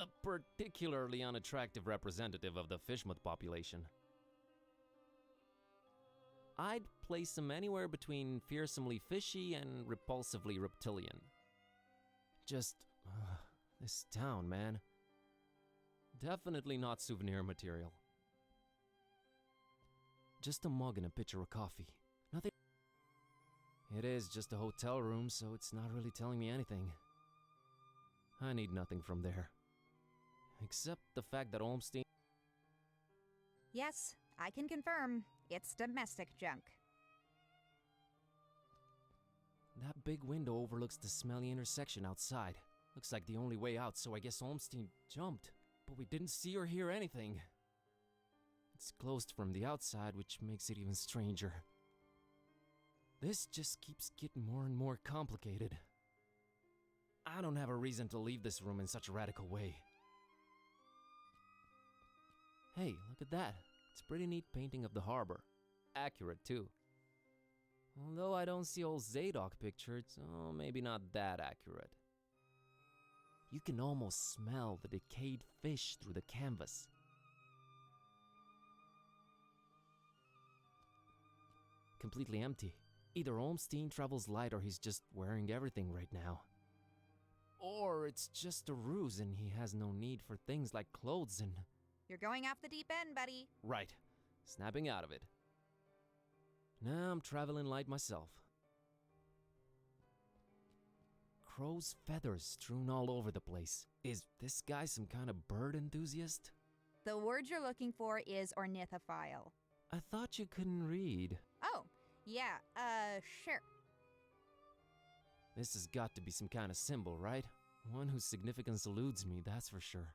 A particularly unattractive representative of the fishmoth population. I'd place him anywhere between fearsomely fishy and repulsively reptilian. Just, this town, man. Definitely not souvenir material. Just a mug and a pitcher of coffee. Nothing. It is just a hotel room, so it's not really telling me anything. I need nothing from there. Except the fact that Olmstein... Yes, I can confirm. It's domestic junk. That big window overlooks the smelly intersection outside. Looks like the only way out, so I guess Olmstein jumped. But we didn't see or hear anything. It's closed from the outside, which makes it even stranger. This just keeps getting more and more complicated. I don't have a reason to leave this room in such a radical way. Hey, look at that. It's a pretty neat painting of the harbor. Accurate, too. Although I don't see old Zadok pictured, so maybe not that accurate. You can almost smell the decayed fish through the canvas. Completely empty. Either Olmstein travels light or he's just wearing everything right now. Or it's just a ruse and he has no need for things like clothes and... You're going off the deep end, buddy. Right. Snapping out of it. Now I'm traveling light myself. Crow's feathers strewn all over the place. Is this guy some kind of bird enthusiast? The word you're looking for is ornithophile. I thought you couldn't read. Oh, yeah, sure. This has got to be some kind of symbol, right? One whose significance eludes me, that's for sure.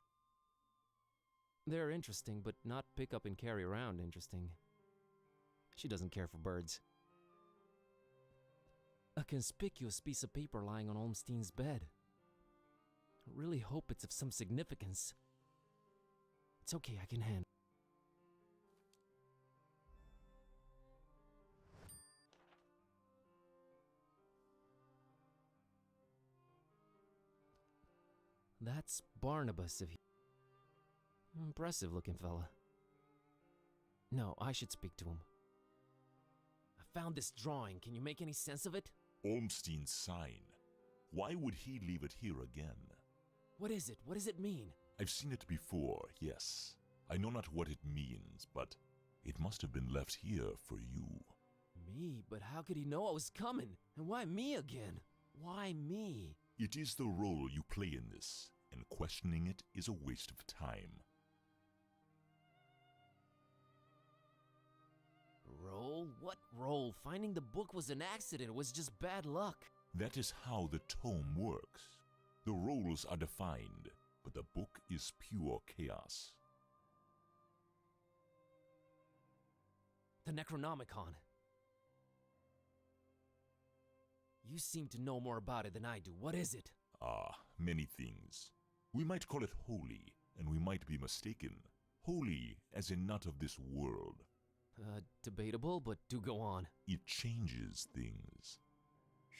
They're interesting, but not pick up and carry around interesting. She doesn't care for birds. A conspicuous piece of paper lying on Olmstein's bed. I really hope it's of some significance. It's okay, I can handle. That's Barnabas if he... Impressive looking fella. No, I should speak to him. I found this drawing. Can you make any sense of it? Olmstein's sign. Why would he leave it here again? What is it? What does it mean? I've seen it before, yes. I know not what it means, but it must have been left here for you. Me? But how could he know I was coming? And why me again? Why me? It is the role you play in this, and questioning it is a waste of time. Role? What role? Finding the book was an accident. It was just bad luck. That is how the tome works. The roles are defined, but the book is pure chaos. The Necronomicon. You seem to know more about it than I do. What is it? Many things. We might call it holy, and we might be mistaken. Holy as in not of this world. Debatable, but do go on. It changes things.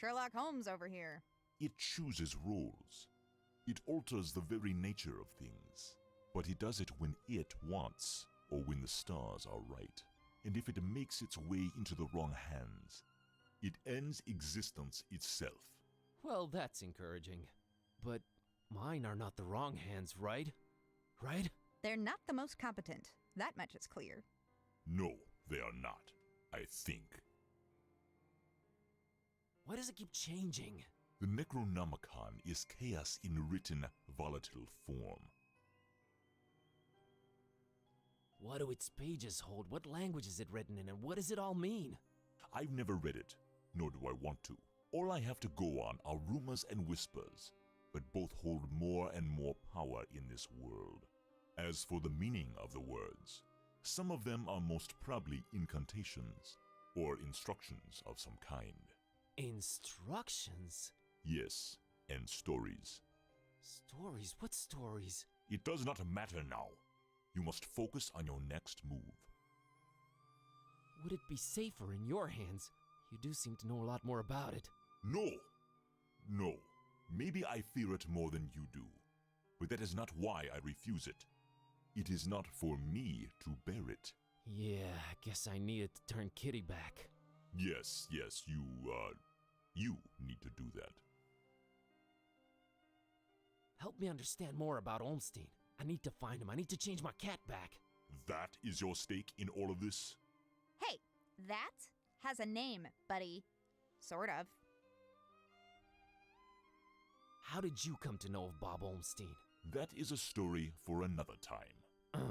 Sherlock Holmes over here. It chooses roles. It alters the very nature of things. But it does it when it wants, or when the stars are right. And if it makes its way into the wrong hands, it ends existence itself. Well, that's encouraging. But mine are not the wrong hands, right? Right? They're not the most competent. That much is clear. No, they are not, I think. Why does it keep changing? The Necronomicon is chaos in written, volatile form. What do its pages hold? What language is it written in, and what does it all mean? I've never read it, nor do I want to. All I have to go on are rumors and whispers, but both hold more and more power in this world. As for the meaning of the words, some of them are most probably incantations, or instructions of some kind. Instructions? Yes, and stories. Stories? What stories? It does not matter now. You must focus on your next move. Would it be safer in your hands? You do seem to know a lot more about it. No! No. Maybe I fear it more than you do. but that is not why I refuse it. It is not for me to bear it. Yeah, I guess I needed to turn Kitty back. Yes, you need to do that. Help me understand more about Olmstein. I need to find him. I need to change my cat back. That is your stake in all of this? Hey, that has a name, buddy. Sort of. How did you come to know of Bob Olmstein? That is a story for another time.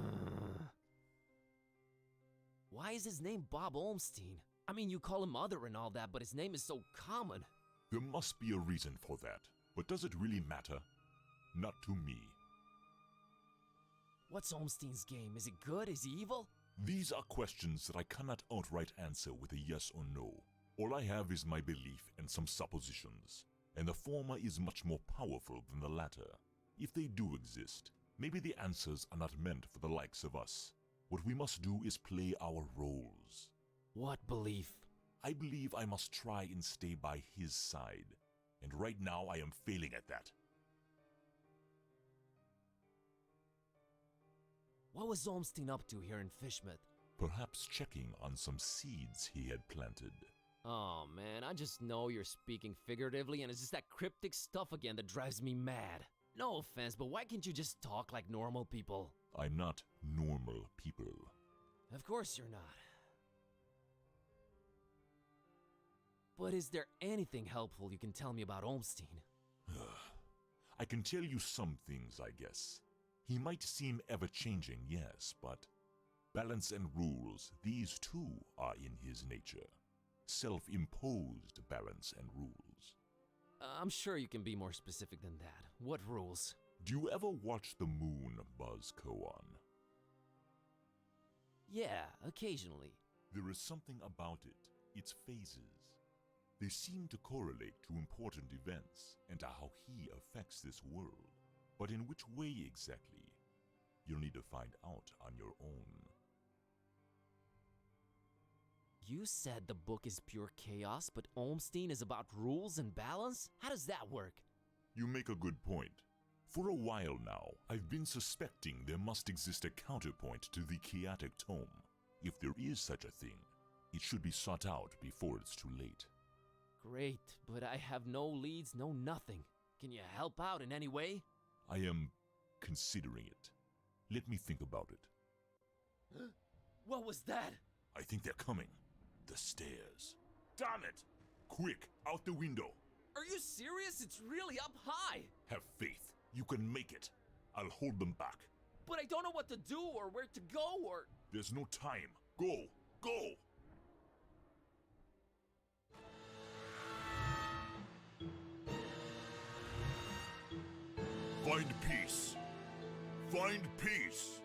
Why is his name Bob Olmstein? I mean, you call him Mother and all that, but his name is so common. There must be a reason for that. But does it really matter? Not to me. What's Olmstein's game? Is it good? Is he evil? These are questions that I cannot outright answer with a yes or no. All I have is my belief and some suppositions, and the former is much more powerful than the latter. If they do exist, maybe the answers are not meant for the likes of us. What we must do is play our roles. What belief? I believe I must try and stay by his side, and right now I am failing at that. What was Olmstein up to here in Fishmouth? Perhaps checking on some seeds he had planted. Oh man, I just know you're speaking figuratively and it's just that cryptic stuff again that drives me mad. No offense, but why can't you just talk like normal people? I'm not normal people. Of course you're not. But is there anything helpful you can tell me about Olmstein? I can tell you some things, I guess. He might seem ever-changing, yes, but balance and rules, these too are in his nature. Self-imposed balance and rules. I'm sure you can be more specific than that. What rules? Do you ever watch the moon buzz koan? Yeah, occasionally. There is something about it, its phases. They seem to correlate to important events and to how he affects this world. But in which way exactly? You'll need to find out on your own. You said the book is pure chaos, but Olmstein is about rules and balance? How does that work? You make a good point. For a while now, I've been suspecting there must exist a counterpoint to the chaotic tome. If there is such a thing, it should be sought out before it's too late. Great, but I have no leads, no nothing. Can you help out in any way? I am considering it. Let me think about it. What was that? I think they're coming. The stairs. Damn it! Quick, out the window. Are you serious? It's really up high. Have faith. You can make it. I'll hold them back. But I don't know what to do or where to go or... There's no time. Go! Go! Find peace. Find peace.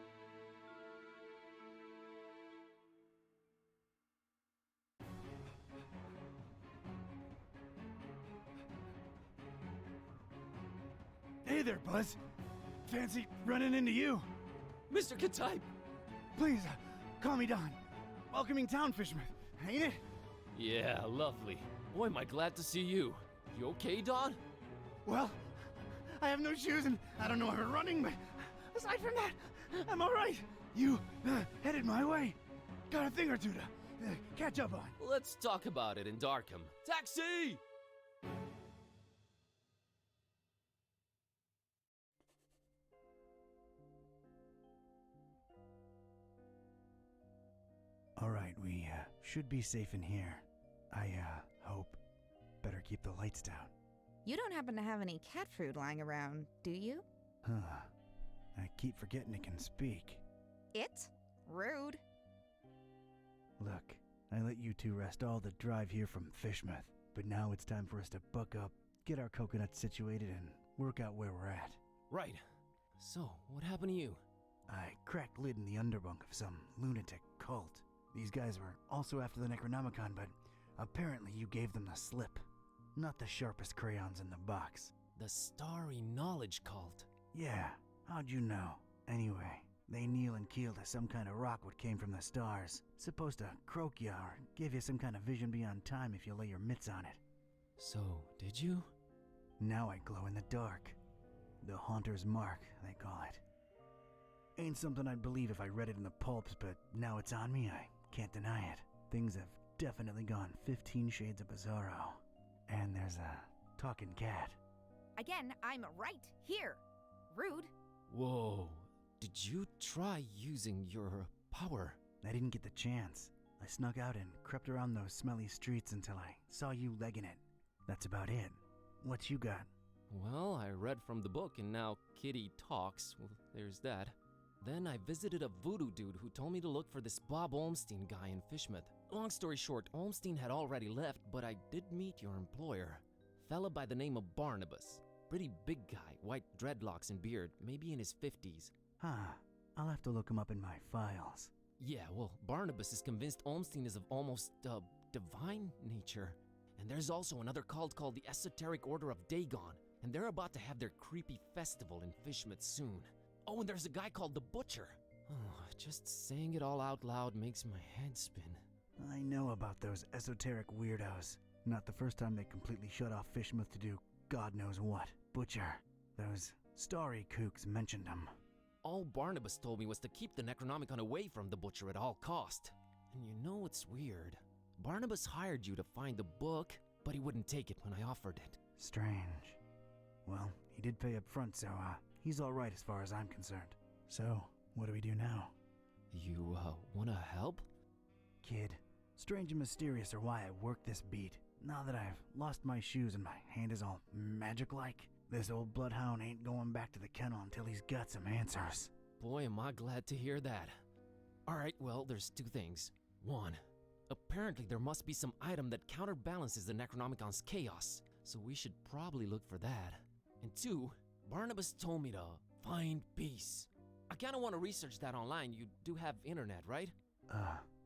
Hey there, Buzz. Fancy running into you. Mr. Ktype! Please, call me Don. Welcoming town, Fishmouth, ain't it? Yeah, lovely. Boy, am I glad to see you. You okay, Don? Well, I have no shoes and I don't know how to running, but aside from that, I'm all right. You headed my way. Got a thing or two to catch up on. Let's talk about it in Darkham. Taxi! All right, we should be safe in here. I hope. Better keep the lights down. You don't happen to have any cat food lying around, do you? Huh. I keep forgetting it can speak. It? Rude. Look, I let you two rest all the drive here from Fishmouth, but now it's time for us to buck up, get our coconuts situated, and work out where we're at. Right. So, what happened to you? I cracked lid in the underbunk of some lunatic cult. These guys were also after the Necronomicon, but apparently you gave them the slip. Not the sharpest crayons in the box. The Starry Knowledge Cult. Yeah, how'd you know? Anyway, they kneel and keel to some kind of rock what came from the stars. Supposed to croak ya or give you some kind of vision beyond time if you lay your mitts on it. So, did you? Now I glow in the dark. The Haunter's Mark, they call it. Ain't something I'd believe if I read it in the pulps, but now it's on me, I can't deny it. Things have definitely gone 15 shades of bizarro. And there's a talking cat. Again, I'm right here. Rude. Whoa. Did you try using your power? I didn't get the chance. I snuck out and crept around those smelly streets until I saw you legging it. That's about it. What you got? Well, I read from the book and now Kitty talks. Well, there's that. Then I visited a voodoo dude who told me to look for this Bob Olmstein guy in Fishmouth. Long story short, Olmstein had already left, but I did meet your employer. Fella by the name of Barnabas. Pretty big guy, white dreadlocks and beard, maybe in his 50s. Huh. I'll have to look him up in my files. Yeah, well, Barnabas is convinced Olmstein is of almost, divine nature. And there's also another cult called the Esoteric Order of Dagon, and they're about to have their creepy festival in Fishmouth soon. Oh, and there's a guy called the Butcher. Oh, just saying it all out loud makes my head spin. I know about those esoteric weirdos. Not the first time they completely shut off Fishmouth to do God knows what. Butcher. Those starry kooks mentioned him. All Barnabas told me was to keep the Necronomicon away from the Butcher at all cost. And you know what's weird? Barnabas hired you to find the book, but he wouldn't take it when I offered it. Strange. Well, he did pay up front, so, he's alright as far as I'm concerned. So, what do we do now? You, wanna help? Kid, strange and mysterious are why I work this beat. Now that I've lost my shoes and my hand is all magic-like, this old bloodhound ain't going back to the kennel until he's got some answers. Boy, am I glad to hear that. Alright, well, there's two things. One, apparently there must be some item that counterbalances the Necronomicon's chaos, so we should probably look for that. And two, Barnabas told me to find peace. I kinda wanna research that online. You do have internet, right?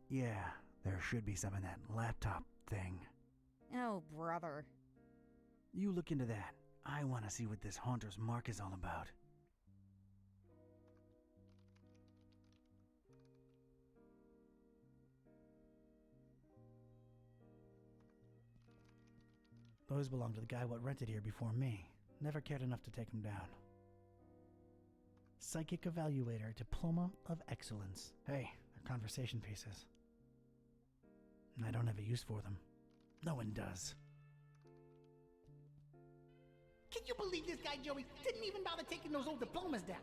Yeah, there should be some in that laptop thing. Oh, brother. You look into that. I want to see what this Haunter's Mark is all about. Those belong to the guy what rented here before me. Never cared enough to take him down. Psychic Evaluator, Diploma of Excellence. Hey, they're conversation pieces. I don't have a use for them. No one does. Can you believe this guy, Joey, didn't even bother taking those old diplomas down?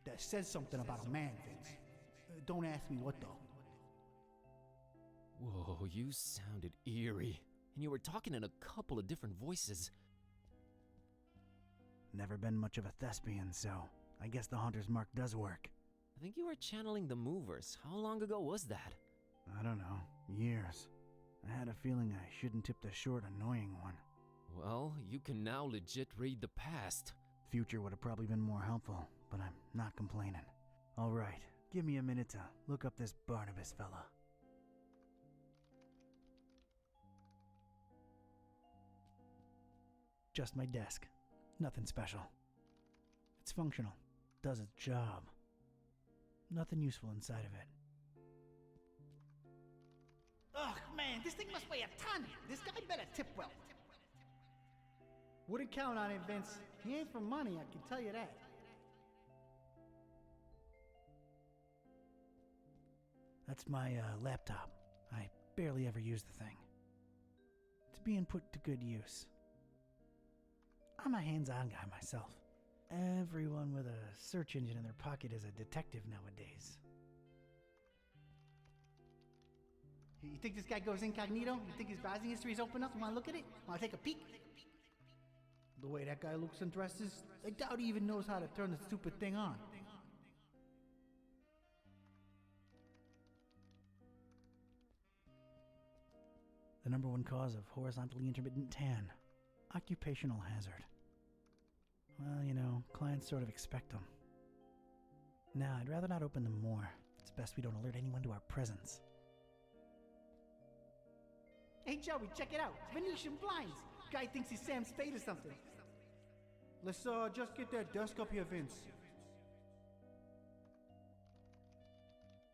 That says something about a man, Vince. Don't ask me what, though. Whoa, you sounded eerie. And you were talking in a couple of different voices. Never been much of a thespian, so I guess the Haunter's Mark does work. I think you were channeling the Movers. How long ago was that? I don't know. Years. I had a feeling I shouldn't tip the short, annoying one. Well, you can now legit read the past. Future would have probably been more helpful, but I'm not complaining. Alright, give me a minute to look up this Barnabas fella. Just my desk. Nothing special. It's functional. Does its job. Nothing useful inside of it. Ugh, man, this thing must weigh a ton. This guy better tip well. Wouldn't count on it, Vince. He ain't for money, I can tell you that. That's my laptop. I barely ever use the thing. It's being put to good use. I'm a hands-on guy myself. Everyone with a search engine in their pocket is a detective nowadays. You think this guy goes incognito? You think his browsing history is open up? You wanna look at it? Wanna take a peek? The way that guy looks and dresses, I doubt he even knows how to turn the stupid thing on. The number one cause of horizontally intermittent tan. Occupational hazard. Well, you know, clients sort of expect them. Nah, I'd rather not open them more. It's best we don't alert anyone to our presence. Hey Joey, check it out. Venetian blinds. Guy thinks he's Sam Spade or something. Let's just get that desk up here, Vince.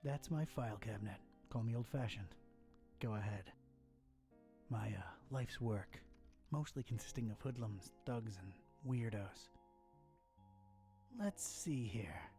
That's my file cabinet. Call me old-fashioned. Go ahead. My life's work. Mostly consisting of hoodlums, thugs, and weirdos. Let's see here.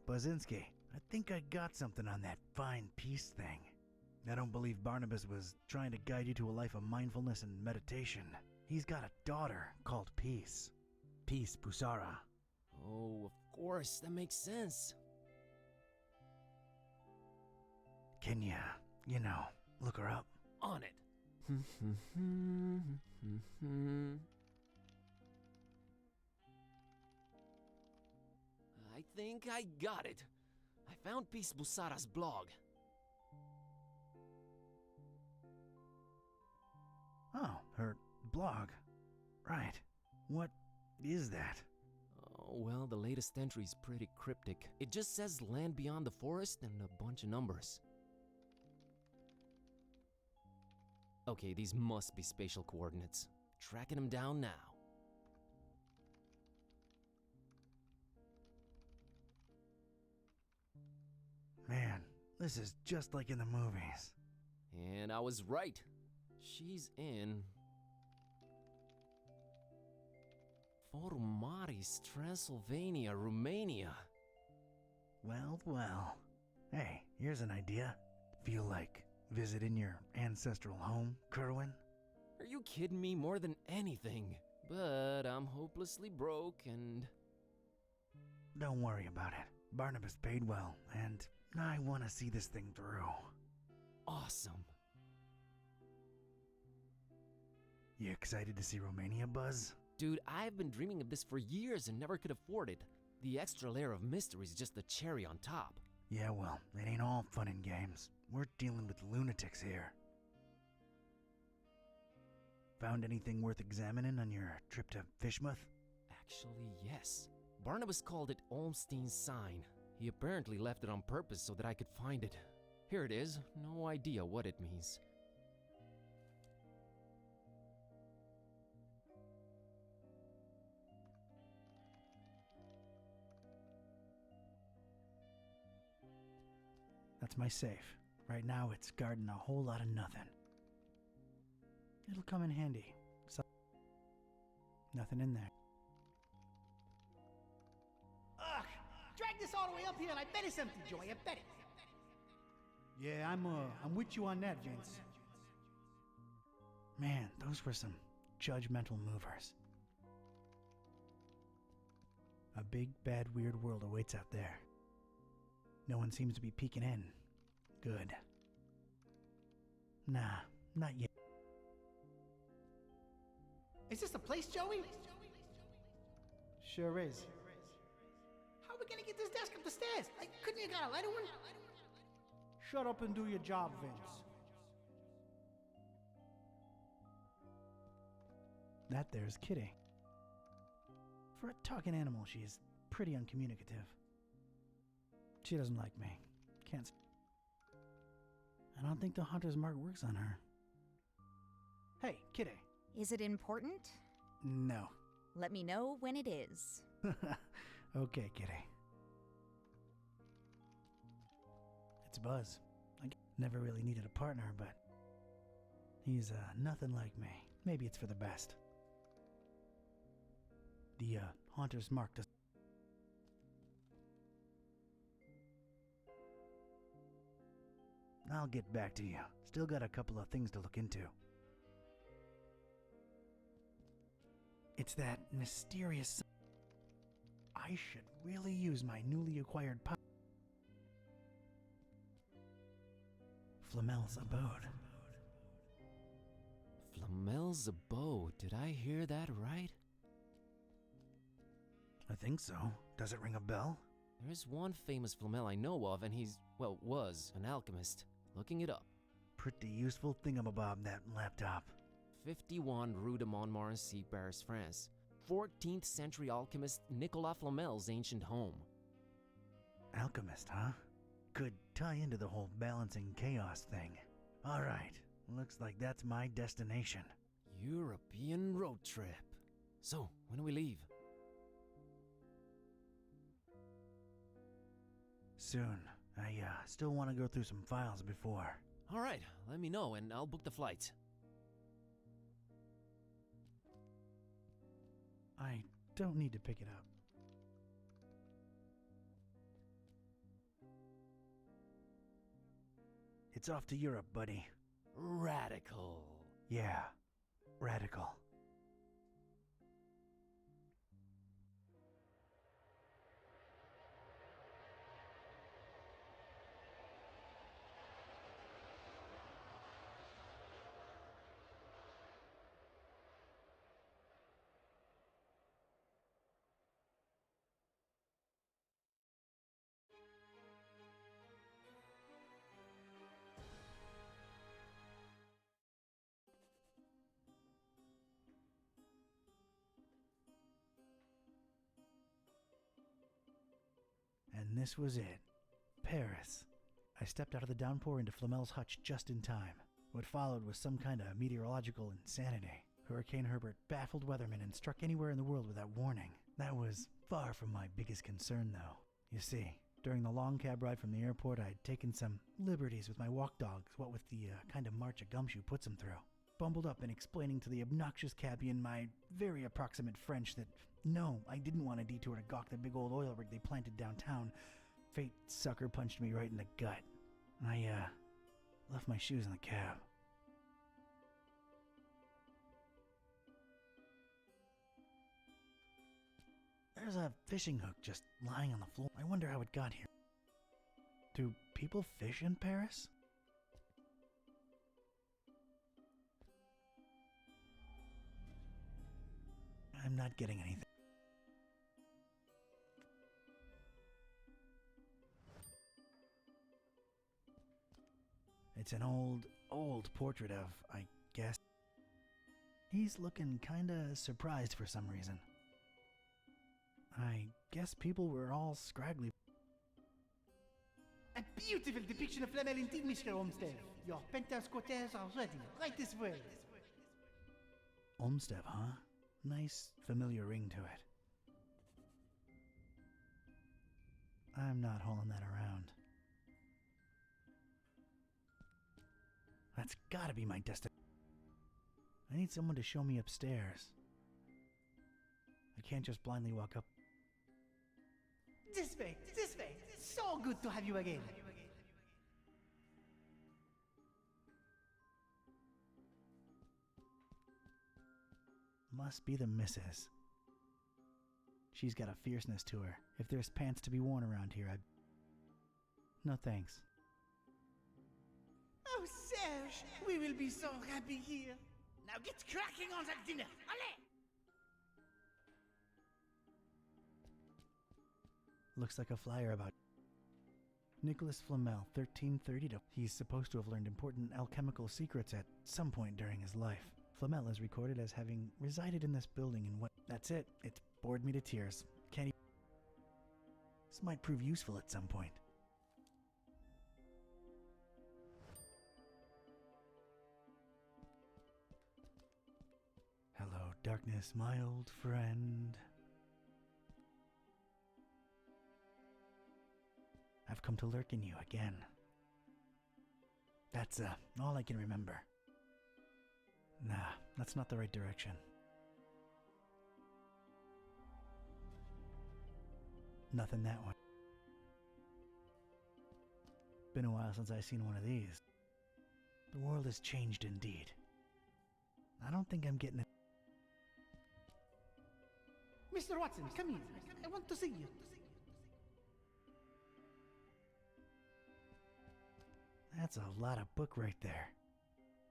Basinski, I think I got something on that fine peace thing. I don't believe Barnabas was trying to guide you to a life of mindfulness and meditation. He's got a daughter called Peace. Peace Busara. Oh, of course, that makes sense. Can you look her up? On it. I think I got it. I found Peace Busara's blog. Oh, her blog. Right. What is that? Oh, well, the latest entry's pretty cryptic. It just says land beyond the forest and a bunch of numbers. Okay, these must be spatial coordinates. Tracking them down now. Man, this is just like in the movies. And I was right. She's in Forumaris, Transylvania, Romania. Well, well. Hey, here's an idea. Feel like visiting your ancestral home, Kerwin? Are you kidding me? More than anything. But I'm hopelessly broke and... Don't worry about it. Barnabas paid well, and I want to see this thing through. Awesome. You excited to see Romania, Buzz? Dude, I've been dreaming of this for years and never could afford it. The extra layer of mystery is just the cherry on top. Yeah, well, it ain't all fun and games. We're dealing with lunatics here. Found anything worth examining on your trip to Fishmouth? Actually, yes. Barnabas called it Olmstein's sign. He apparently left it on purpose so that I could find it. Here it is. No idea what it means. That's my safe. Right now it's guarding a whole lot of nothing. It'll come in handy. Nothing in there. Ugh! Drag this all the way up here and I bet it's empty, Joey. I bet it. Yeah, I'm with you on that, Vince. Man, those were some judgmental movers. A big, bad, weird world awaits out there. No one seems to be peeking in. Good. Nah, not yet. Is this the place, Joey? Sure is. How are we gonna get this desk up the stairs? Couldn't you got a lighter one? Shut up and do your job, Vince. That there's Kitty. For a talking animal, she is pretty uncommunicative. She doesn't like me. Can't. I don't think the hunter's mark works on her. Hey, Kitty. Is it important? No. Let me know when it is. Okay, Kitty. It's Buzz. I never really needed a partner, but he's nothing like me. Maybe it's for the best. The hunter's mark does. I'll get back to you. Still got a couple of things to look into. It's that mysterious... I should really use my newly acquired power. Flamel's abode. Flamel's abode. Did I hear that right? I think so. Does it ring a bell? There's one famous Flamel I know of, and he's, well, was an alchemist. Looking it up. Pretty useful thingamabob, that laptop. 51 Rue de Montmorency, Paris, France. 14th century alchemist Nicolas Flamel's ancient home. Alchemist, huh? Could tie into the whole balancing chaos thing. Alright, looks like that's my destination. European road trip. So, when do we leave? Soon. I still want to go through some files before. Alright, let me know and I'll book the flights. I don't need to pick it up. It's off to Europe, buddy. Radical. Yeah, radical. And this was it. Paris. I stepped out of the downpour into Flamel's hutch just in time. What followed was some kind of meteorological insanity. Hurricane Herbert baffled weathermen and struck anywhere in the world without warning. That was far from my biggest concern, though. You see, during the long cab ride from the airport, I'd taken some liberties with my walk dogs, what with the kind of march a gumshoe puts them through. Bumbled up and explaining to the obnoxious cabbie in my very approximate French that no, I didn't want a detour to gawk the big old oil rig they planted downtown. Fate sucker punched me right in the gut. I left my shoes in the cab. There's a fishing hook just lying on the floor. I wonder how it got here. Do people fish in Paris? I'm not getting anything. It's an old portrait of, I guess. He's looking kinda surprised for some reason. I guess people were all scraggly. A beautiful depiction of Flamel indeed, Mr. Olmsted. Your penthouse quarters are ready, right this way. Olmsted, huh? Nice, familiar ring to it. I'm not hauling that around. That's gotta be my destination. I need someone to show me upstairs. I can't just blindly walk up. This way, this way. So good to have you again. Must be the missus. She's got a fierceness to her. If there's pants to be worn around here, No thanks. Oh, Serge, we will be so happy here. Now get cracking on that dinner. Allez! Looks like a flyer about Nicholas Flamel, 1330 to... He's supposed to have learned important alchemical secrets at some point during his life. Flamel is recorded as having resided in this building in what... That's it. It's bored me to tears. Can't even... This might prove useful at some point. Hello, darkness, my old friend. I've come to lurk in you again. That's all I can remember. Nah, that's not the right direction. Nothing that one. Been a while since I've seen one of these. The world has changed indeed. I don't think I'm getting it. Mr. Watson, come here. I want to see you. That's a lot of book right there.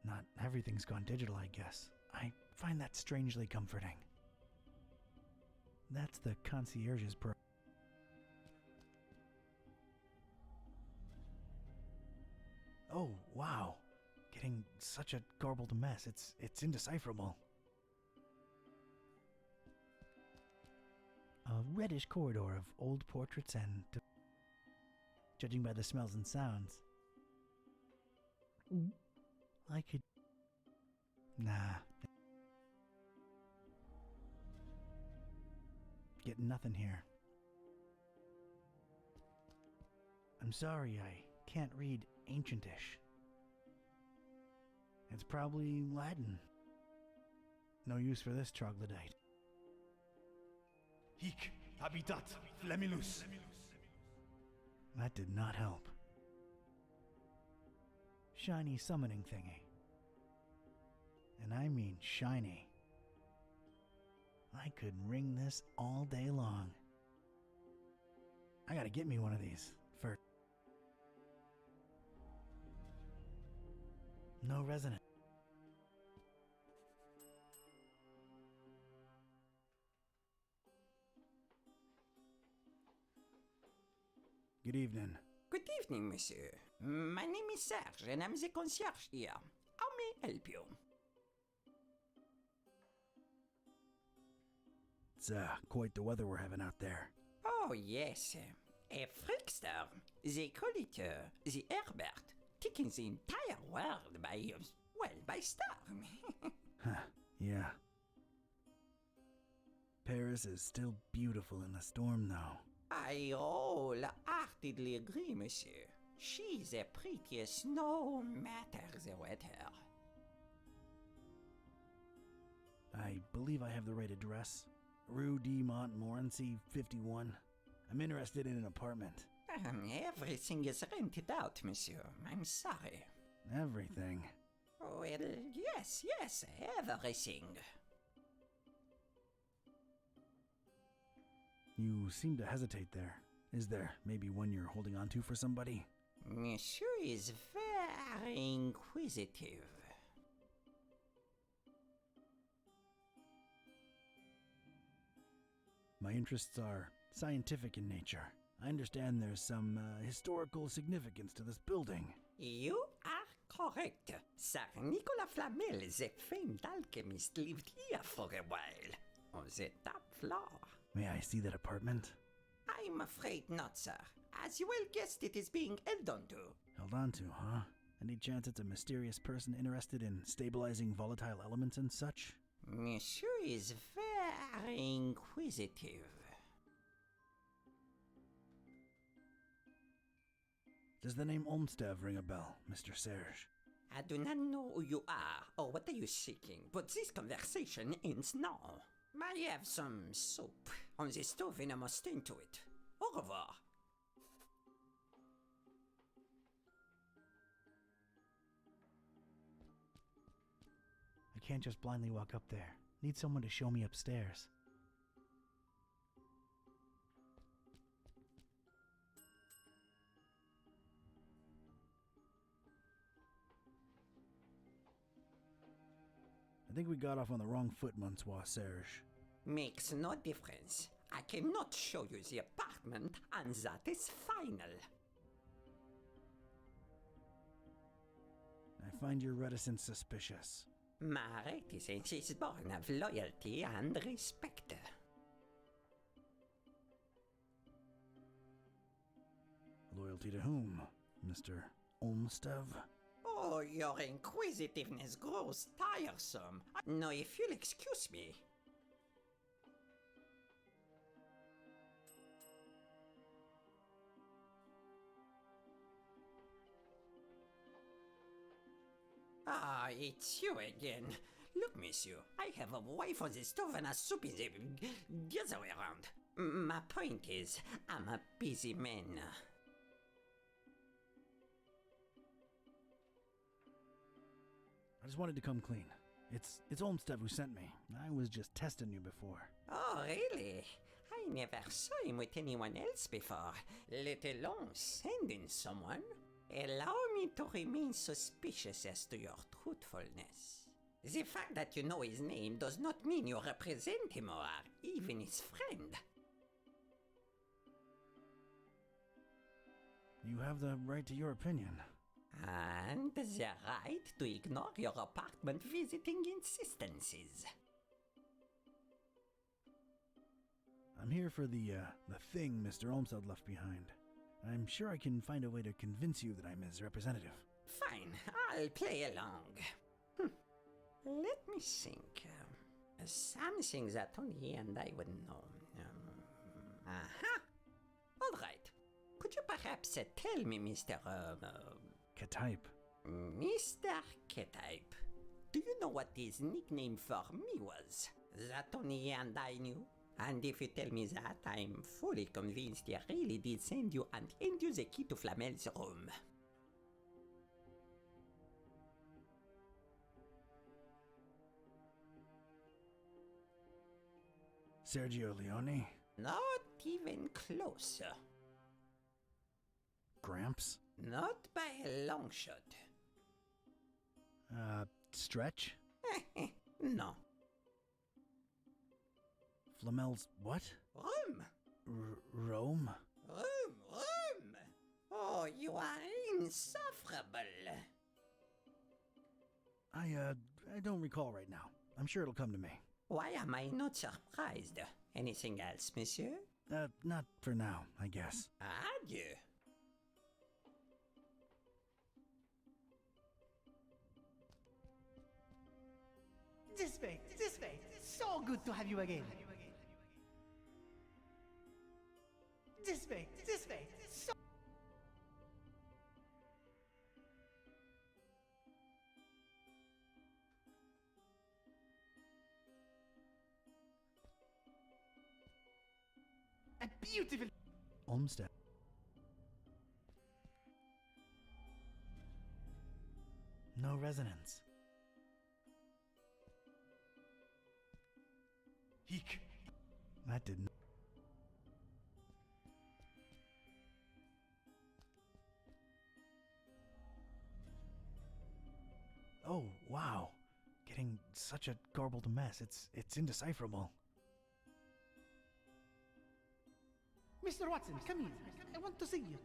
Not everything's gone digital, I guess. I find that strangely comforting. That's the concierge's Oh, wow. Getting such a garbled mess. It's indecipherable. A reddish corridor of old portraits and... Judging by the smells and sounds... I could... Nah. Getting nothing here. I'm sorry, I can't read Ancientish. It's probably Latin. No use for this troglodyte. Hic habitat Flamilus. That did not help. shiny summoning thingy. And I mean shiny. I could ring this all day long. I gotta get me one of these for... No resonance. Good evening. Good evening, monsieur. My name is Serge, and I'm the concierge here. How may I help you? It's quite the weather we're having out there. Oh, yes. A freakster. They call it the Herbert, taking the entire world by storm. Huh, yeah. Paris is still beautiful in the storm, though. I wholeheartedly agree, monsieur. She's the prettiest no matter the weather. I believe I have the right address. Rue de Montmorency, 51. I'm interested in an apartment. Everything is rented out, monsieur. I'm sorry. Everything. Well, yes, everything. You seem to hesitate there. Is there maybe one you're holding on to for somebody? Monsieur is very inquisitive. My interests are scientific in nature. I understand there's some historical significance to this building. You are correct. Sir Nicolas Flamel, the famed alchemist, lived here for a while. On the top floor. May I see that apartment? I'm afraid not, sir. As you well guessed, it is being held on to. Held on to, huh? Any chance it's a mysterious person interested in stabilizing volatile elements and such? Monsieur is very inquisitive. Does the name Olmstead ring a bell, Mr. Serge? I do not know who you are or what are you seeking, but this conversation ends now. I have some soup on the stove and I must tend to it. Au revoir. I can't just blindly walk up there. Need someone to show me upstairs. I think we got off on the wrong foot, Monsieur Serge. Makes no difference. I cannot show you the apartment, and that is final. I find your reticence suspicious. My reticence is born of loyalty and respect. Loyalty to whom, Mr. Olmstead? Oh, your inquisitiveness grows tiresome. Now, if you'll excuse me. Ah, it's you again. Look, monsieur, I have a wife on the stove and a soup in the other way around. My point is, I'm a busy man. I just wanted to come clean. It's Olmstead who sent me. I was just testing you before. Oh, really? I never saw him with anyone else before, let alone sending someone. Allow me to remain suspicious as to your truthfulness. The fact that you know his name does not mean you represent him or are even his friend. You have the right to your opinion. And the right to ignore your apartment visiting insistences. I'm here for the thing Mr. Olmstead left behind. I'm sure I can find a way to convince you that I'm his representative. Fine, I'll play along. Let me think. Something that only he and I would know. Aha! All right. Could you perhaps tell me, Mr. K-type. Mr. K-type, do you know what his nickname for me was? That only he and I knew? And if you tell me that, I'm fully convinced he really did send you and hand you the key to Flamel's room. Sergio Leone? Not even close. Gramps? Not by a long shot. Stretch? No. Flamel's what? Room. Rome? Room. Oh, you are insufferable. I don't recall right now. I'm sure it'll come to me. Why am I not surprised? Anything else, monsieur? Not for now, I guess. Adieu. This way. So good to have you again. This way. So. A beautiful. Olmsted. No resonance. Eek. That didn't. Oh, wow. Getting such a garbled mess. It's indecipherable. Mr. Watson, come here. I want to see you.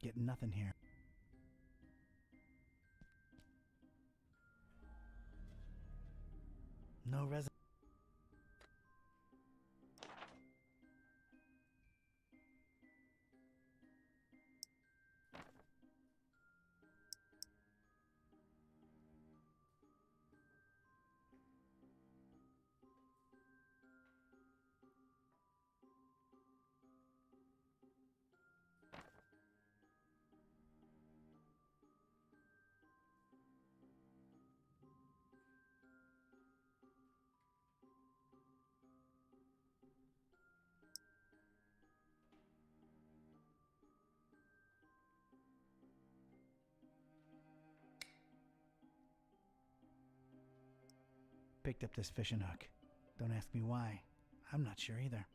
Getting nothing here. No resonance. Picked up this fishing hook. Don't ask me why. I'm not sure either.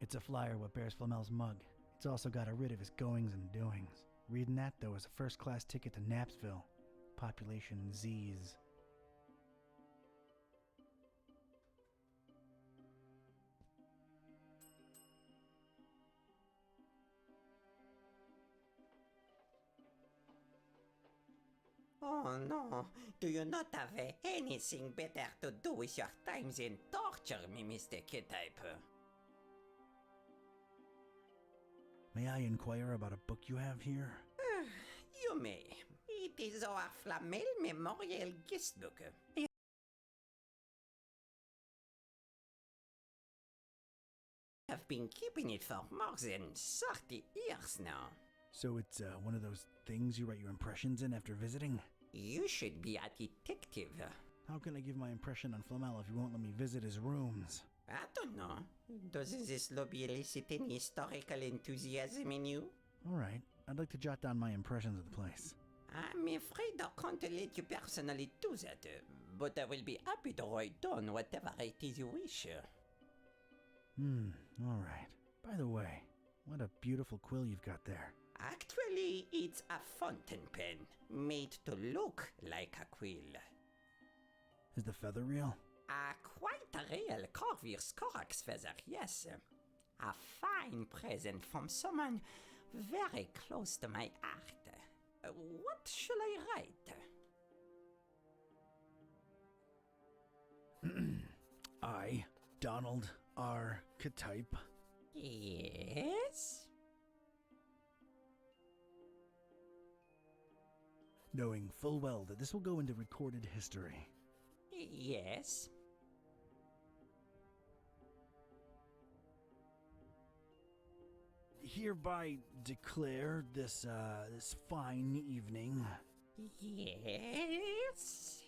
It's a flyer what bears Flamel's mug. It's also got a writ of his goings and doings. Reading that, though, is a first-class ticket to Knapsville. Population Z's. Oh no, do you not have anything better to do with your time than torture me, Mr. K-Type? May I inquire about a book you have here? You may. It is our Flamel Memorial Guest Book. I have been keeping it for more than 30 years now. So it's one of those things you write your impressions in after visiting? You should be a detective. How can I give my impression on Flamel if you won't let me visit his rooms? I don't know. Does this lobby elicit any historical enthusiasm in you? Alright, I'd like to jot down my impressions of the place. I'm afraid I can't let you personally do that, but I will be happy to write down whatever it is you wish. Alright. By the way, what a beautiful quill you've got there. Actually, it's a fountain pen, made to look like a quill. Is the feather real? Quite a real Corvus Corax feather, yes. A fine present from someone very close to my heart. What shall I write? I, Donald R. K-Type. Yes? Knowing full well that this will go into recorded history. Yes. Hereby declare this fine evening. Yes.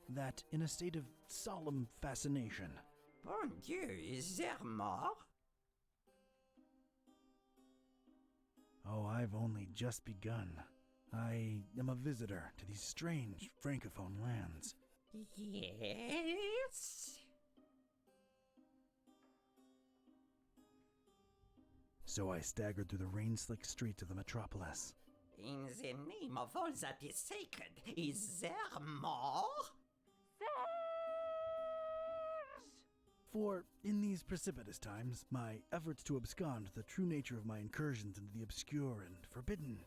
That in a state of solemn fascination. Bon Dieu, is there more? Oh, I've only just begun. I am a visitor to these strange francophone lands. Yes? So I staggered through the rain-slick streets of the metropolis. In the name of all that is sacred, is there more? For, in these precipitous times, my efforts to abscond the true nature of my incursions into the obscure and forbidden.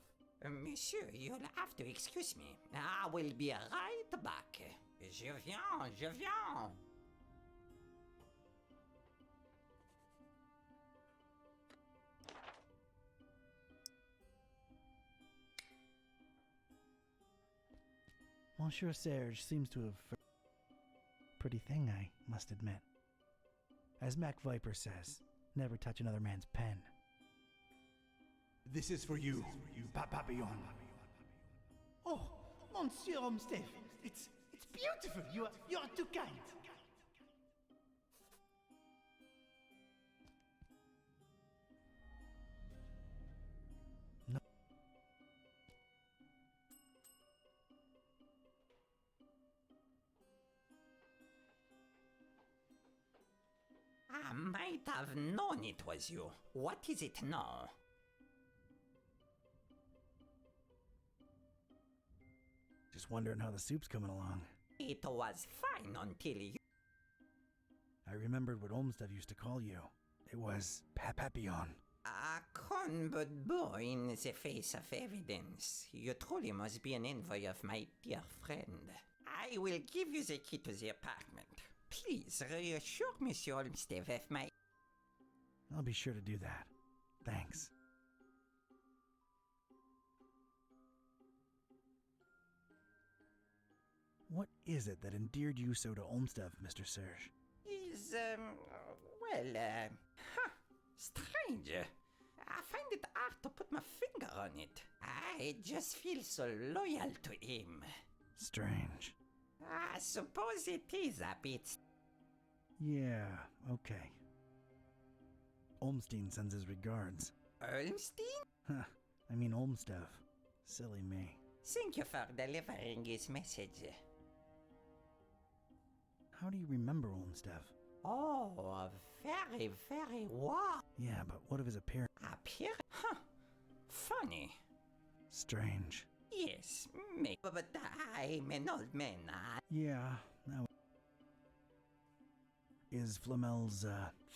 Monsieur, you'll have to excuse me. I will be right back. Je viens, je viens. Monsieur Serge seems to have... Pretty thing, I must admit. As Mac Viper says, never touch another man's pen. This is for you, Papillon. Oh, Monsieur Olmsted, it's beautiful. You are too kind. No. I might have known it was you. What is it now? Just wondering how the soup's coming along. It was fine until you... I remembered what Olmsted used to call you. It was Papillon. A con but boy in the face of evidence. You truly must be an envoy of my dear friend. I will give you the key to the apartment. Please reassure Monsieur Olmsted of my... I'll be sure to do that. Thanks. What is it that endeared you so to Olmsted, Mr. Serge? Is, strange. I find it hard to put my finger on it. I just feel so loyal to him. Strange. I suppose it is a bit... Yeah, okay. Olmstein sends his regards. Olmstein? Huh, I mean Olmsted. Silly me. Thank you for delivering his message. How do you remember Olmsted? Oh, very, very well. Yeah, but what of his appearance? Appear? Huh. Funny. Strange. Yes, maybe, but I'm an old man. Yeah, that Is Flamel's,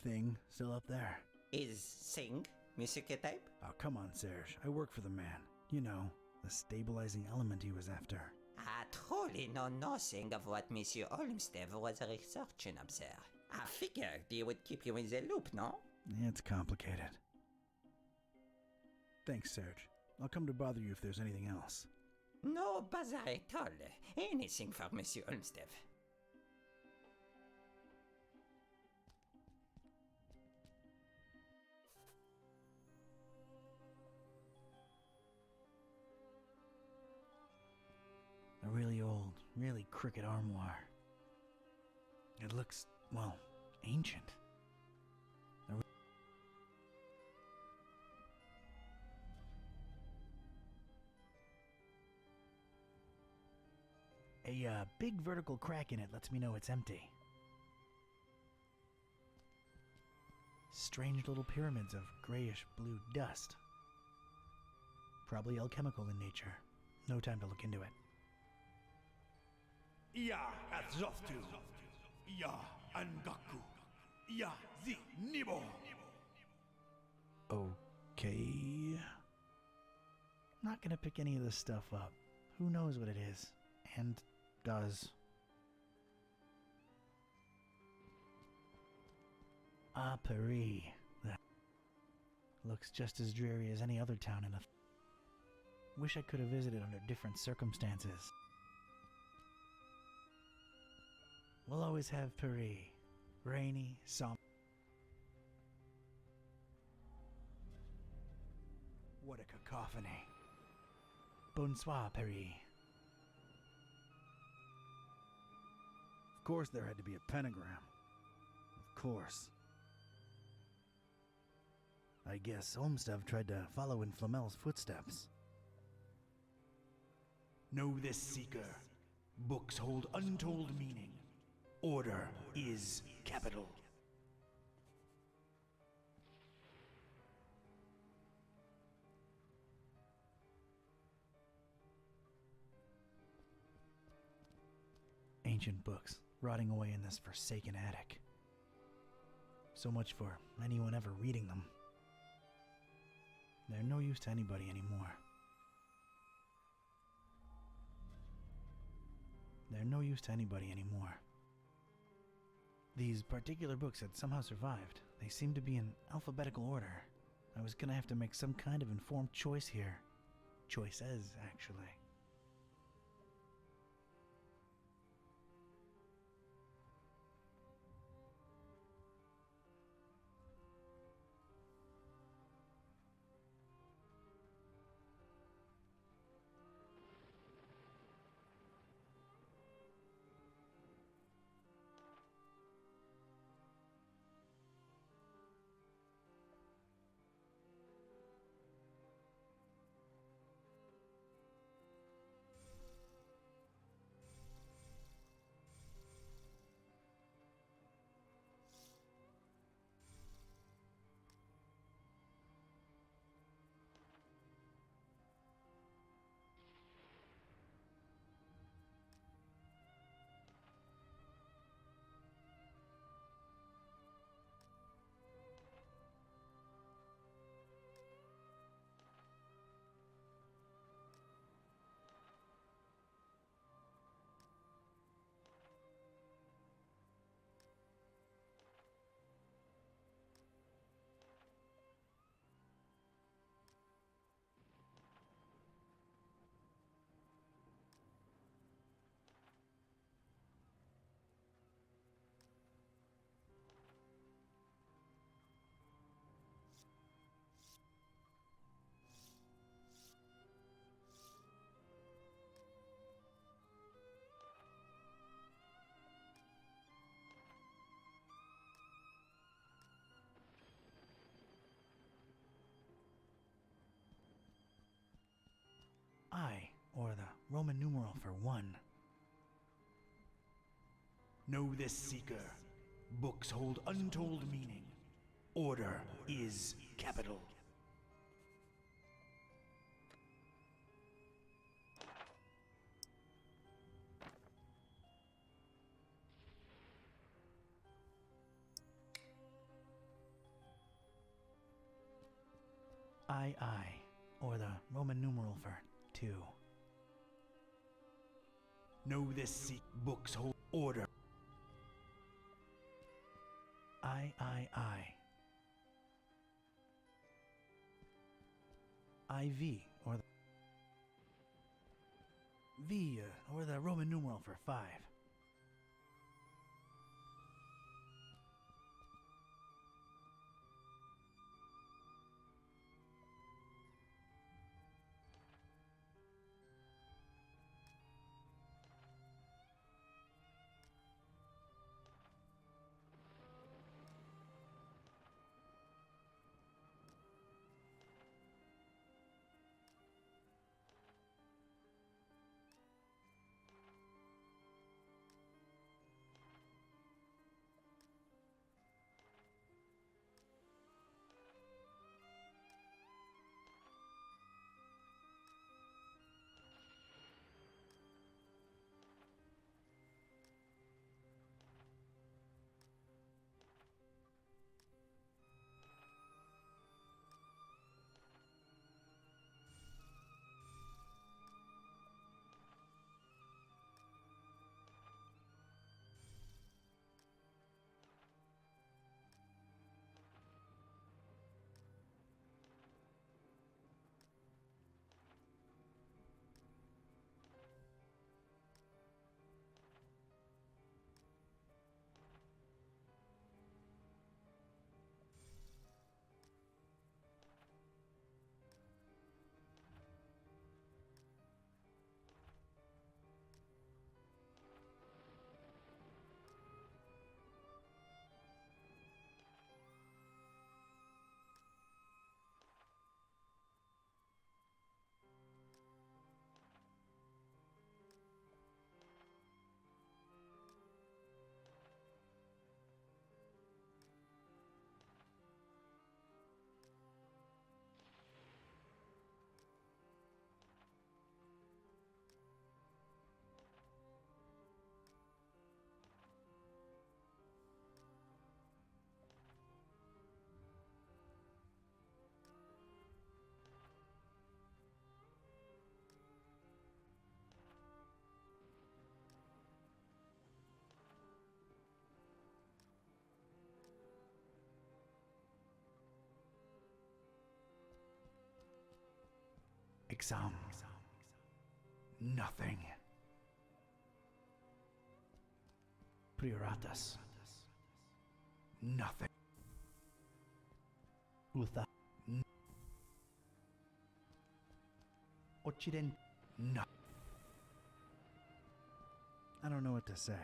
thing still up there? Is sing music type? Oh, come on, Serge. I work for the man. You know, the stabilizing element he was after. I truly know nothing of what Monsieur Olmsted was researching up there. I figured he would keep you in the loop, no? It's complicated. Thanks, Serge. I'll come to bother you if there's anything else. No bother at all. Anything for Monsieur Olmsted. A really old, really crooked armoire. It looks, well, ancient. A big vertical crack in it lets me know it's empty. Strange little pyramids of grayish blue dust. Probably alchemical in nature. No time to look into it. Ya Azoftu. Ya Angaku. Ya Zi Nibo. Okay. Not gonna pick any of this stuff up. Who knows what it is? And does. Ah, Paris. That looks just as dreary as any other town in the... Wish I could have visited under different circumstances. We'll always have Paris. Rainy, somber. What a cacophony. Bonsoir, Paris. Of course there had to be a pentagram. Of course. I guess Olmsted tried to follow in Flamel's footsteps. Know this, Seeker. Books hold untold meaning. Order is capital. Ancient books rotting away in this forsaken attic. So much for anyone ever reading them. They're no use to anybody anymore. They're no use to anybody anymore. These particular books had somehow survived. They seemed to be in alphabetical order. I was gonna have to make some kind of informed choice here. Choices, actually. I, or the Roman numeral for 1. Know this, Seeker. Books hold untold meaning. Order is capital. I, or the Roman numeral for 2. Know this, books hold order. I. IV, or the V, or the Roman numeral for 5. Exam. Nothing. Prioratus. Nothing. Utha. Occident. No. I don't know what to say.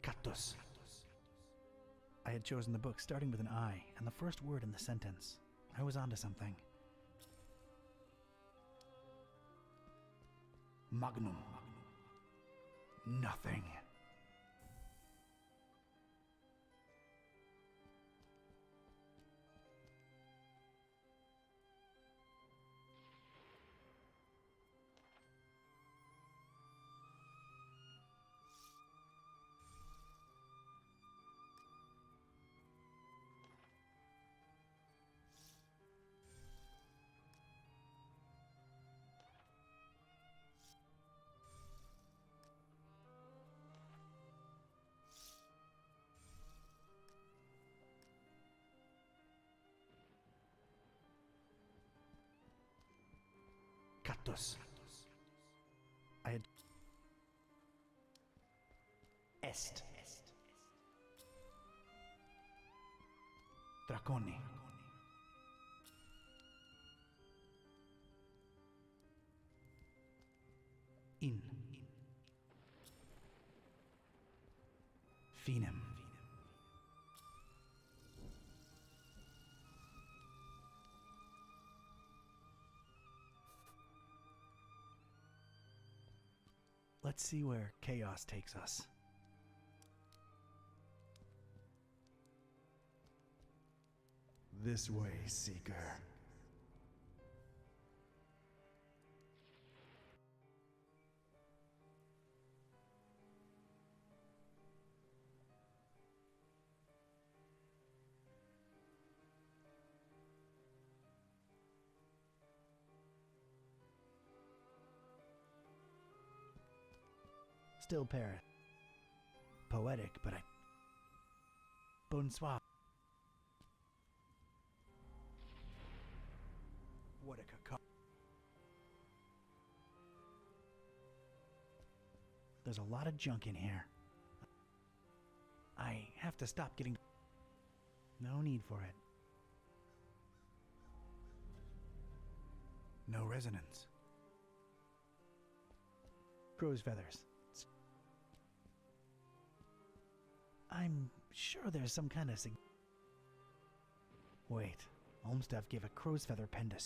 Cactus. I had chosen the book starting with an I, and the first word in the sentence. I was onto something. Magnum. Nothing. Cactus. I had... Est. Draconi. In. Finem. Let's see where chaos takes us. This way, Seeker. Still Paris. Poetic, but I... Bonsoir. What a cacophony. There's a lot of junk in here. I have to stop getting... No need for it. No resonance. Crow's feathers. I'm sure there's some kind of Wait, Olmsted gave a crow's feather pen to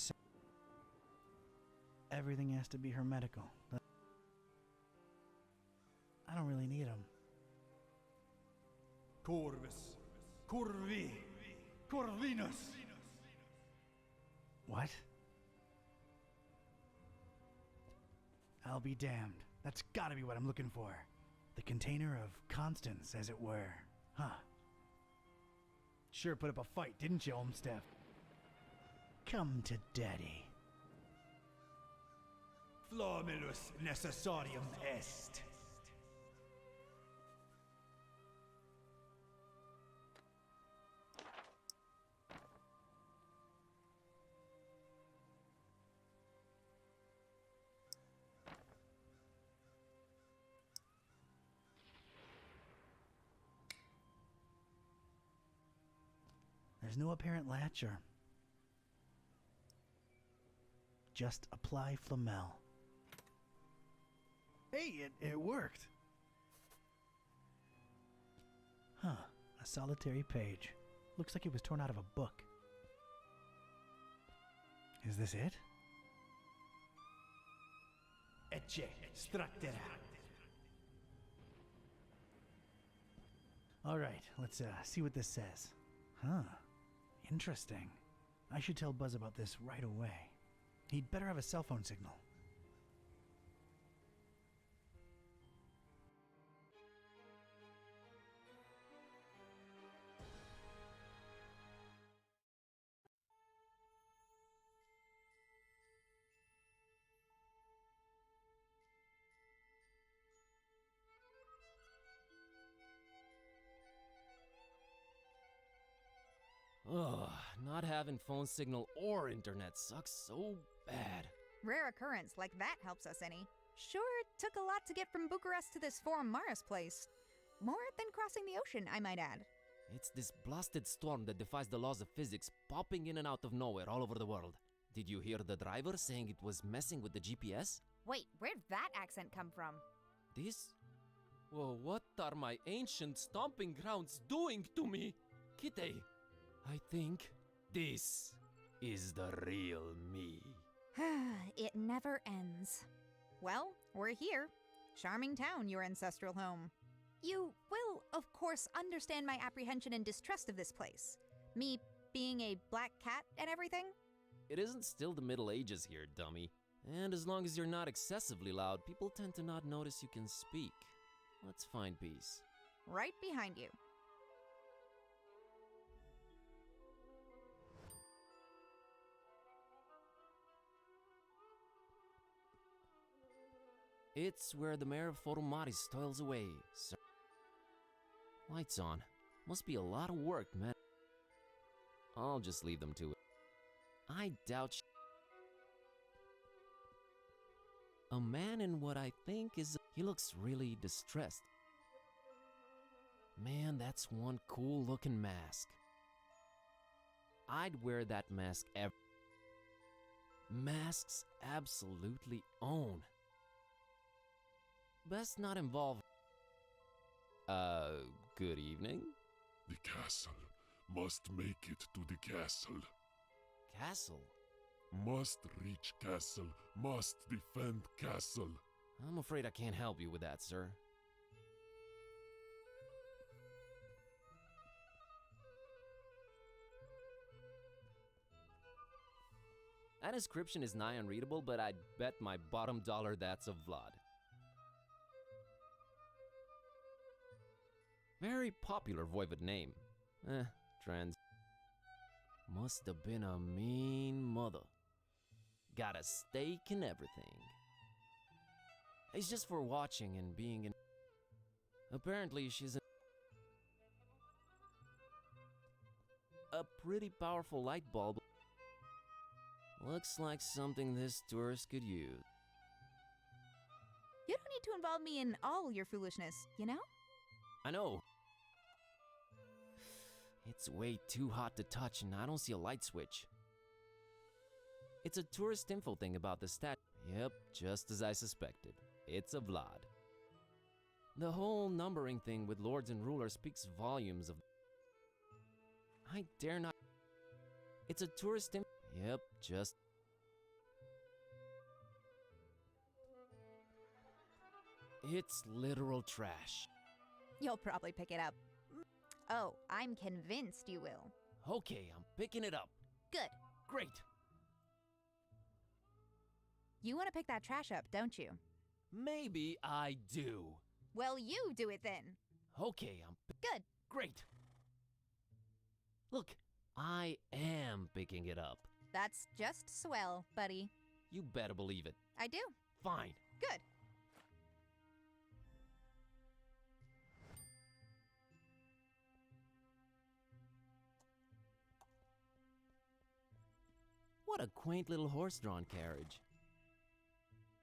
Everything has to be hermetical. I don't really need them. Corvus, Corvi, Corvinus. What? I'll be damned. That's gotta be what I'm looking for. The container of Constance, as it were. Huh. Sure put up a fight, didn't you, Olmsted? Come to daddy. Flamilus necessarium est. There's no apparent latch or... Just apply Flamel. Hey, it worked. Huh, a solitary page. Looks like it was torn out of a book. Is this it? Ecce structera. All right, let's see what this says. Huh, interesting. I should tell Buzz about this right away. He'd better have a cell phone signal. Ugh, not having phone signal or internet sucks so bad. Rare occurrence like that helps us any. Sure, it took a lot to get from Bucharest to this Forum Maris place. More than crossing the ocean, I might add. It's this blasted storm that defies the laws of physics popping in and out of nowhere all over the world. Did you hear the driver saying it was messing with the GPS? Wait, where'd that accent come from? This? Well, what are my ancient stomping grounds doing to me? Kitty, I think this is the real me. It never ends. Well, we're here. Charming town, your ancestral home. You will, of course, understand my apprehension and distrust of this place. Me being a black cat and everything. It isn't still the Middle Ages here, dummy. And as long as you're not excessively loud, people tend to not notice you can speak. Let's find peace. Right behind you. It's where the mayor of Forum Maris toils away, sir. Lights on. Must be a lot of work, man. I'll just leave them to it. I doubt a man in what I think is... He looks really distressed. Man, that's one cool looking mask. I'd wear that mask ever. Masks absolutely own. Best not involve... good evening? The castle. Must make it to the castle. Castle? Must reach castle. Must defend castle. I'm afraid I can't help you with that, sir. That inscription is nigh unreadable, but I'd bet my bottom dollar that's of Vlad. Very popular Voivod name. Trans. Must have been a mean mother. Got a steak and everything. It's just for watching and being in... Apparently she's a pretty powerful light bulb. Looks like something this tourist could use. You don't need to involve me in all your foolishness, you know? I know. It's way too hot to touch and I don't see a light switch. It's a tourist info thing about the stat. Yep, just as I suspected. It's a Vlad. The whole numbering thing with lords and rulers speaks volumes of... I dare not... It's a tourist info... Yep, just... It's literal trash. You'll probably pick it up. Oh, I'm convinced you will. Okay, I'm picking it up. Good. Great. You want to pick that trash up, don't you? Maybe I do. Well, you do it then. Okay, Good. Great. Look, I am picking it up. That's just swell, buddy. You better believe it. I do. Fine. Good. What a quaint little horse-drawn carriage.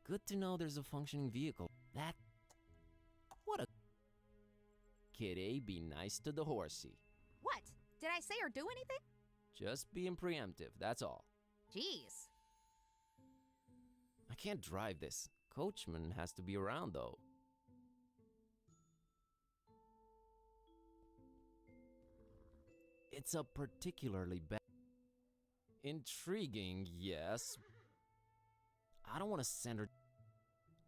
Good to know there's a functioning vehicle. That... What a... Kitty, be nice to the horsey. What? Did I say or do anything? Just being preemptive, that's all. Jeez. I can't drive this. Coachman has to be around, though. It's a particularly bad... Intriguing, yes. I don't want to send her...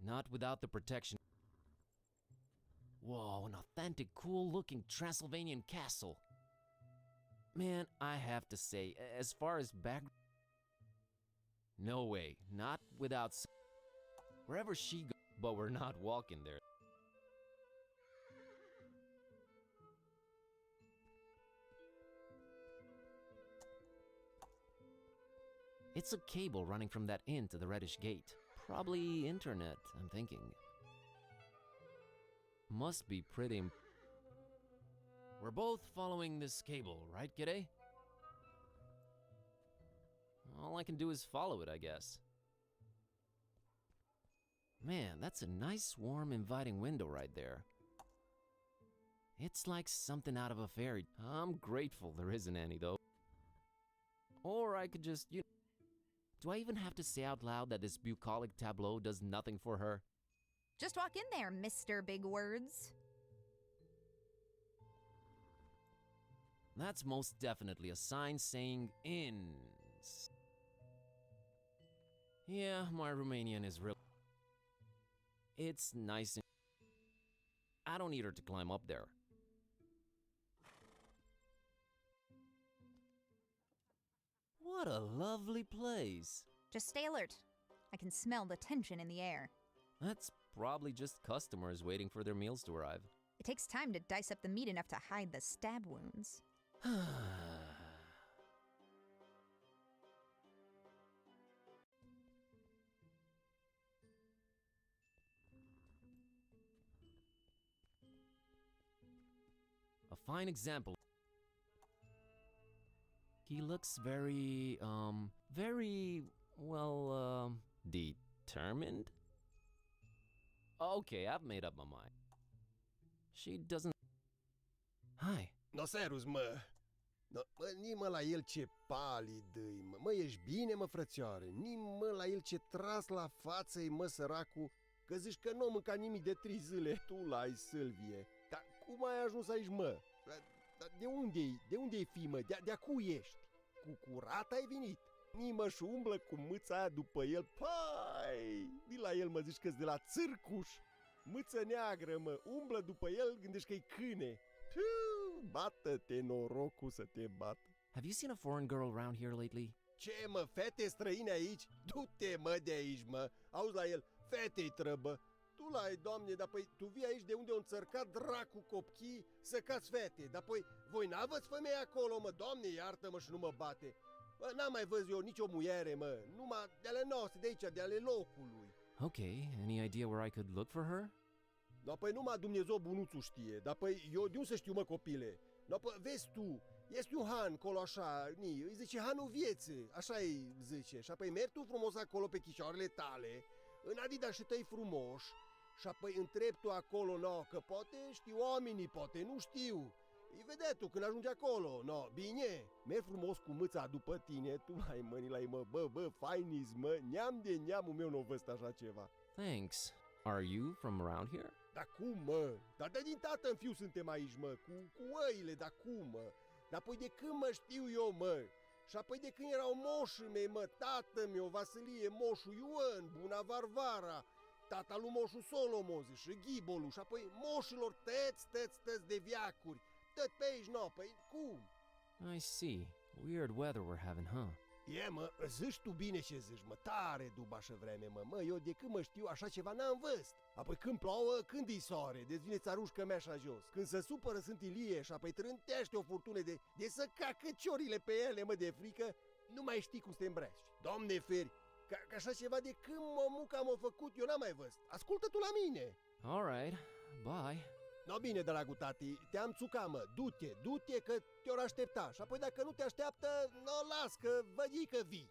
Not without the protection... Whoa, an authentic, cool-looking Transylvanian castle. Man, I have to say, as far as back... No way, not without... Wherever she goes, but we're not walking there. It's a cable running from that inn to the reddish gate. Probably internet, I'm thinking. Must be pretty... We're both following this cable, right, G'day? All I can do is follow it, I guess. Man, that's a nice, warm, inviting window right there. It's like something out of a fairy. I'm grateful there isn't any, though. Or I could just, Do I even have to say out loud that this bucolic tableau does nothing for her? Just walk in there, Mr. Big Words. That's most definitely a sign saying inns. Yeah, my Romanian is real. It's nice and... I don't need her to climb up there. What a lovely place. Just stay alert. I can smell the tension in the air. That's probably just customers waiting for their meals to arrive. It takes time to dice up the meat enough to hide the stab wounds. A fine example. He looks very, determined? Okay, I've made up my mind. She doesn't... Hi. No, serus, mă. No, mă, nimă la el ce palid îi, mă. Mă, ești bine, mă, frățioare? Nimă la el ce tras la față-i, mă, săracu, că zici că n-o mâncat nimic de 3 zile. Tu l-ai, Sâlvie. Dar cum ai ajuns aici, mă? De unde-i? De unde-i fi, mă? De-a cui ești? Cu curat ai venit? Nimă și umblă cu mâța aia după el. Pai! Vii la el, mă, zici că-s de la țârcuș. Mâță neagră, mă, umblă după el, gândești că-i câine. Bată-te, norocul să te bată. Have you seen a foreign girl around here lately? Ce, mă, fete străine aici? Du-te, mă, de aici, mă. Auzi la el, fetei trăbă. Tu l-ai, doamne, dar păi tu vii aici de unde o înțărcat dracu copchii să cați fete. Dar păi voi n-aveți femei acolo, mă, doamne, iartă-mă și nu mă bate. Bă, n-am mai văzut eu nicio muiere, mă, numai de ale noastre, de aici, de ale locului. Okay, any idea where I could look for her? Da, păi numai Dumnezeu bunuțul știe, dar păi eu de unde să știu, mă, copile? Da, păi vezi tu, este un han acolo așa, îi zice hanul vieții, așa îi zice, și apoi mergi tu frumos acolo pe chișoarele tale, în adidașii tăi frumoși, și apoi întrebi tu acolo, no, că poate știu oamenii, poate nu știu. Îi vedea tu când ajungi acolo, no, bine, mergi frumos cu mâța după tine, tu l-ai mâini la ei, mă, bă, fainis, mă, neam de neamul meu n-o văzut așa ceva. Thanks. Are you from around here? Dar cum, mă? Dar de din tată în fiu suntem aici, mă, cu oile, dar cum, mă? Dar apoi de când mă știu eu, mă? Și apoi de când erau moșii mei, mă, tată meu, Vasilie, moșul Ioan, Buna Varvara, tata lui moșul Solomon, și Ghibolu, și apoi moșilor tăți de viacuri, tot pe aici, no, păi cum? I see. Weird weather we're having, huh? E, mă, zici tu bine ce zici, mă, tare dubașă vreme, mă, eu de când mă știu așa ceva n-am văzut. Apoi când plouă, când îi soare, deci vine țarușcă mea așa jos. Când se supără sunt ilie și apoi trântește o furtună de să cacă ciorile pe ele, mă, de frică, nu mai știi cum să te îmbraci. Doamne feri, că așa ceva de când mămuca m-a făcut, eu n-am mai văzut. Ascultă tu la mine. All right. Bye. No, bine, dragul tati, te-am țucat, mă, du-te că te-or aștepta. Și apoi dacă nu te așteaptă, no, las că vădii că vii.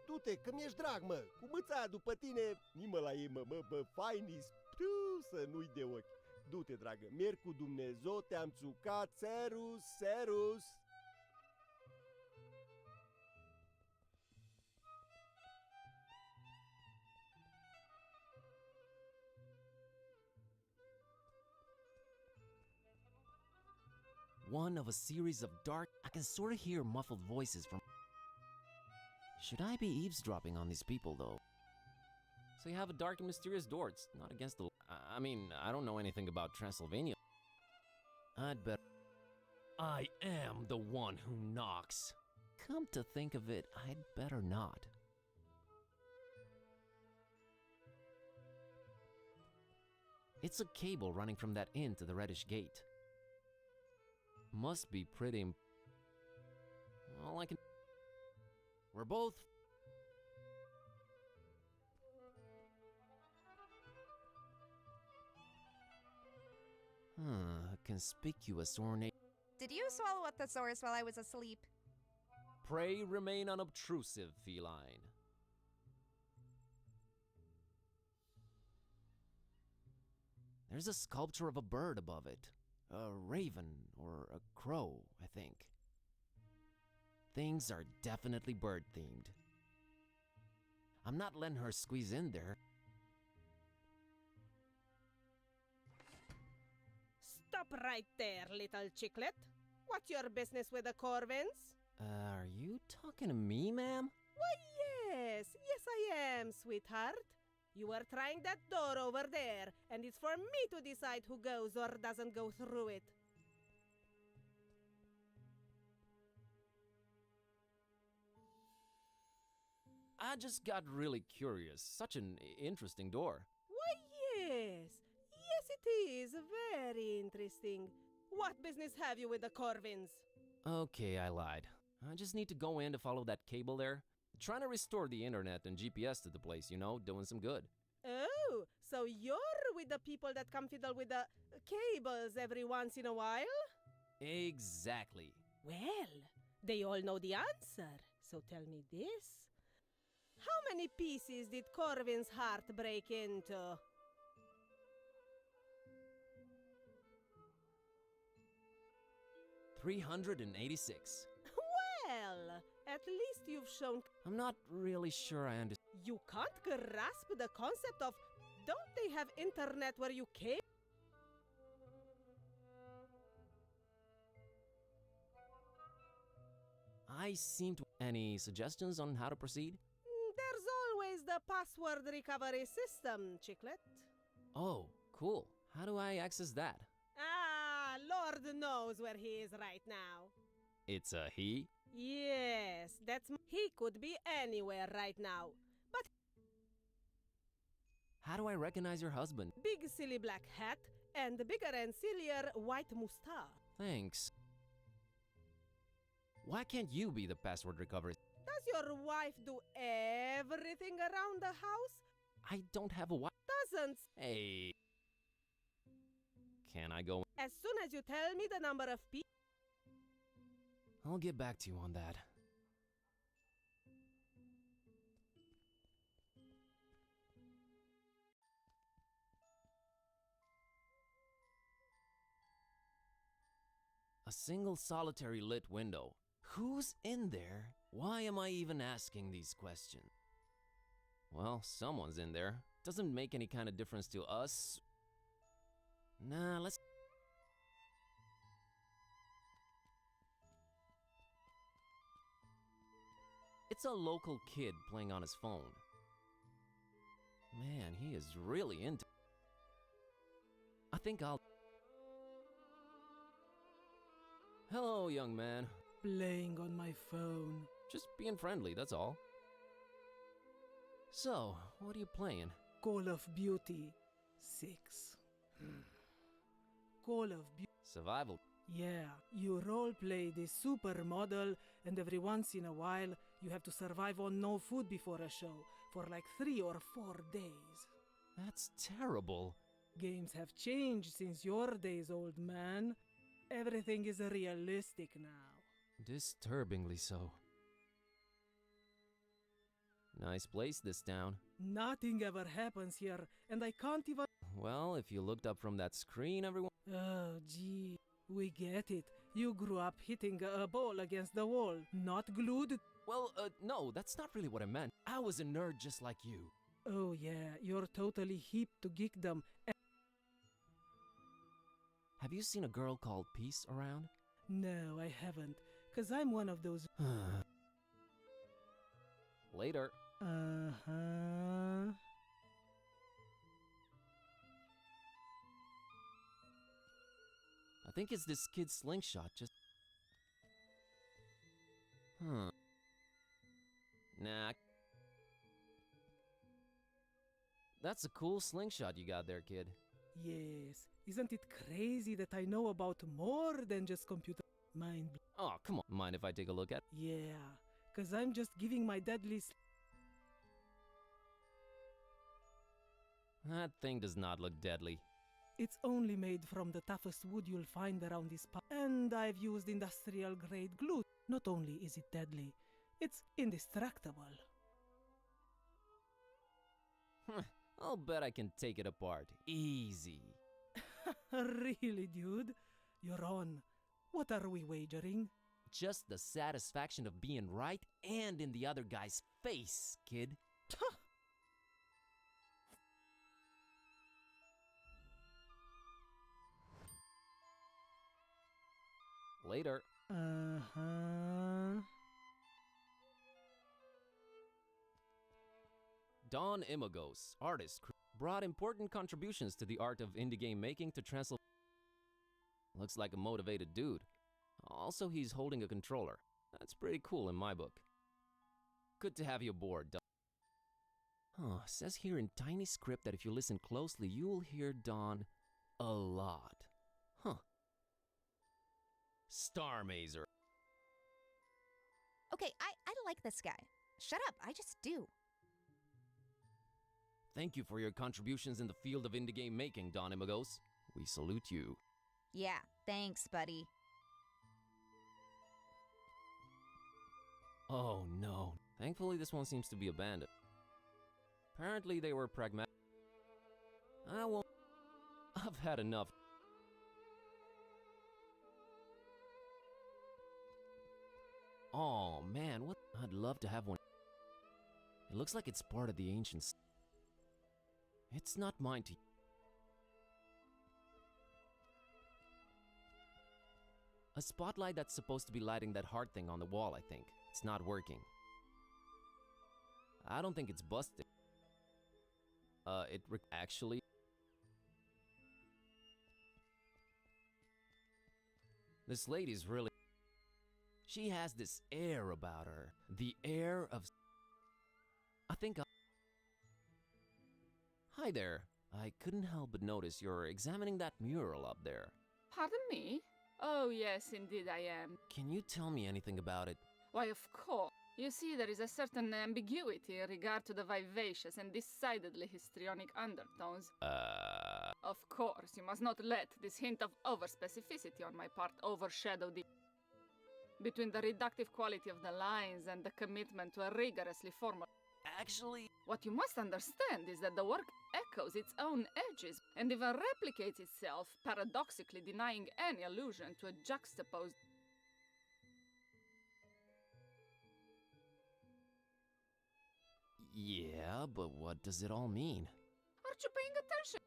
Du-te, că mi-ești drag, mă, cu mâța aia după tine, nimă la ei, mă, fainis, să nu-i de ochi. Du-te, dragă, merg cu Dumnezeu, te-am țucat, serus. One of a series of dark, I can sort of hear muffled voices from... Should I be eavesdropping on these people, though? So you have a dark and mysterious door. It's not against the... I mean, I don't know anything about Transylvania. I'd bet... I am the one who knocks. Come to think of it, I'd better not. It's a cable running from that inn to the reddish gate. Must be pretty... All I can... We're both... Conspicuous ornate... Did you swallow a thesaurus while I was asleep? Pray remain unobtrusive, feline. There's a sculpture of a bird above it. A raven or a crow, I think. Things are definitely bird-themed. I'm not letting her squeeze in there. Stop right there, little chicklet. What's your business with the Corvins? Are you talking to me, ma'am? Why, yes. Yes, I am, sweetheart. You were trying that door over there, and it's for me to decide who goes or doesn't go through it. I just got really curious. Such an interesting door. Why, yes. Yes, it is. Very interesting. What business have you with the Corvins? Okay, I lied. I just need to go in to follow that cable there. Trying to restore the internet and GPS to the place, you know, doing some good. Oh, so you're with the people that come fiddle with the cables every once in a while? Exactly. Well, they all know the answer, so tell me this. How many pieces did Corvin's heart break into? 386. Well, at least you've shown... I'm not really sure I understand. You can't grasp the concept of... Don't they have internet where you came? I seem to... Any suggestions on how to proceed? There's always the password recovery system, Chicklet. Oh, cool. How do I access that? Ah, Lord knows where he is right now. It's a he? Yes, he could be anywhere right now. But how do I recognize your husband? big silly black hat and bigger and sillier white moustache. Thanks. Why can't you be the password recovery? Does your wife do everything around the house? I don't have a wife. Doesn't. Hey. Can I go? As soon as you tell me the number of people. I'll get back to you on that. A single solitary lit window. Who's in there? Why am I even asking these questions? Well, someone's in there. Doesn't make any kind of difference to us. Nah, let's... It's a local kid playing on his phone. Man, he is really into... I think I'll... Hello, young man. Playing on my phone. Just being friendly, that's all. So, what are you playing? Call of Duty 6. Call of Duty. Survival. Yeah, you roleplay the supermodel, and every once in a while you have to survive on no food before a show for like 3 or 4 days. That's terrible. Games have changed since your days, old man. Everything is realistic now. Disturbingly so. Nice place, this town. Nothing ever happens here, and I can't even... Well, if you looked up from that screen, everyone... Oh, gee. We get it. You grew up hitting a ball against the wall, not glued. Well, no, that's not really what I meant. I was a nerd just like you. Oh yeah, you're totally hip to geekdom. Have you seen a girl called Peace around? No, I haven't, because I'm one of those. Later. Uh-huh. I think it's this kid's slingshot, just... Nah. That's a cool slingshot you got there, kid. Yes. Isn't it crazy that I know about more than just computer mind? Oh, come on. Mind if I take a look at... Yeah, because I'm just giving my deadly... That thing does not look deadly. It's only made from the toughest wood you'll find around this park. And I've used industrial grade glue. Not only is it deadly, it's indestructible. I'll bet I can take it apart. Easy. Really, dude? You're on. What are we wagering? Just the satisfaction of being right and in the other guy's face, kid. Later. Uh-huh. Don Imagos, artist, brought important contributions to the art of indie game making to Transylvania. Looks like a motivated dude. Also, he's holding a controller. That's pretty cool in my book. Good to have you aboard, Don. Says here in tiny script that if you listen closely, you'll hear Don a lot. Star Mazer. Okay, I like this guy. Shut up, I just do. Thank you for your contributions in the field of indie game making, Don Imagos. We salute you. Yeah, thanks, buddy. Oh no. Thankfully, this one seems to be abandoned. Apparently, they were pragmatic. I've had enough. Oh man, what? I'd love to have one. It looks like it's part of the ancients. It's not mine to... A spotlight that's supposed to be lighting that heart thing on the wall, I think. It's not working. I don't think it's busted. Actually... This lady's really... She has this air about her. The air of... I think Hi there. I couldn't help but notice you're examining that mural up there. Pardon me? Oh, yes, indeed I am. Can you tell me anything about it? Why, of course. You see, there is a certain ambiguity in regard to the vivacious and decidedly histrionic undertones. Of course, you must not let this hint of overspecificity on my part overshadow the... Between the reductive quality of the lines and the commitment to a rigorously formal... Actually... What you must understand is that the work echoes its own edges and even replicates itself, paradoxically denying any allusion to a juxtaposed... Yeah, but what does it all mean? Aren't you paying attention?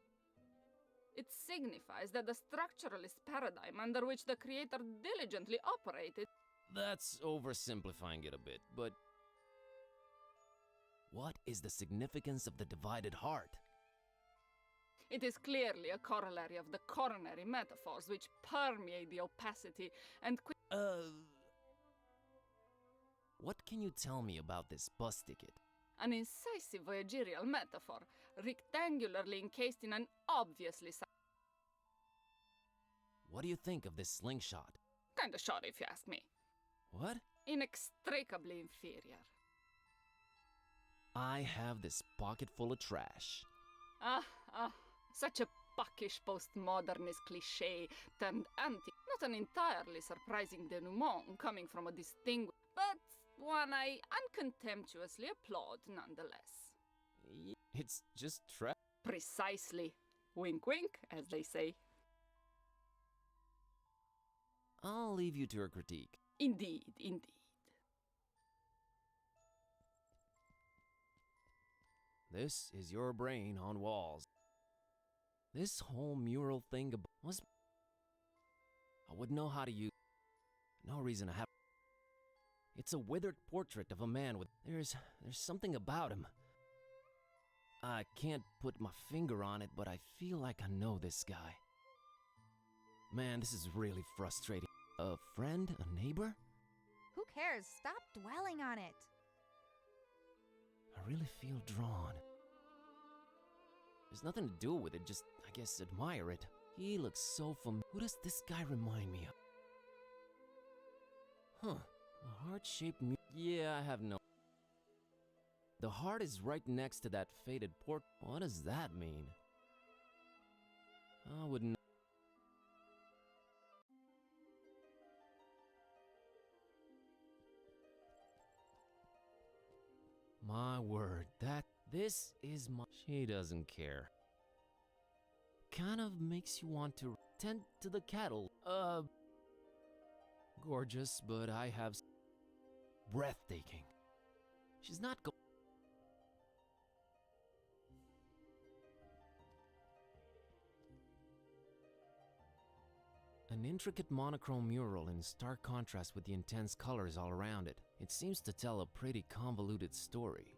It signifies that the structuralist paradigm under which the creator diligently operated... That's oversimplifying it a bit, but... What is the significance of the divided heart? It is clearly a corollary of the coronary metaphors which permeate the opacity and... What can you tell me about this bus ticket? An incisive voyagerial metaphor, rectangularly encased in an obviously... What do you think of this slingshot? Kinda shoddy if you ask me. What? Inextricably inferior. I have this pocket full of trash. Such a buckish postmodernist cliché turned anti. Not an entirely surprising denouement coming from a distinguished, but one I uncontemptuously applaud nonetheless. It's just trash. Precisely. Wink wink, as they say. I'll leave you to your critique. Indeed, indeed. This is your brain on walls. This whole mural thing was... I wouldn't know how to use... No reason to have. It's a withered portrait of a man with. There's something about him. I can't put my finger on it, but I feel like I know this guy. Man, this is really frustrating. A friend? A neighbor? Who cares? Stop dwelling on it. I really feel drawn. There's nothing to do with it, just, I guess, admire it. He looks so familiar. Who does this guy remind me of? Huh. A heart-shaped Yeah, I have no... The heart is right next to that faded port. What does that mean? I wouldn't... My word, this is my... She doesn't care. Kind of makes you want to tend to the cattle. Gorgeous, but I have... Breathtaking. She's not An intricate monochrome mural in stark contrast with the intense colors all around it. It seems to tell a pretty convoluted story.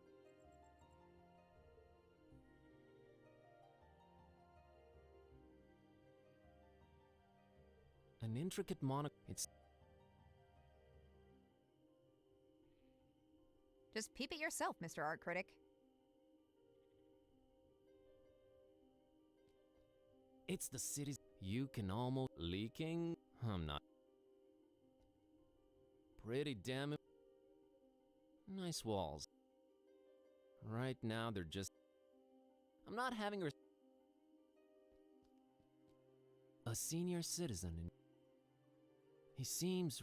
An intricate It's... Just peep it yourself, Mr. Art Critic. It's the city's... You can almost... Leaking? I'm not... Pretty damn... Nice walls. Right now they're just... I'm not having her... A senior citizen and... He seems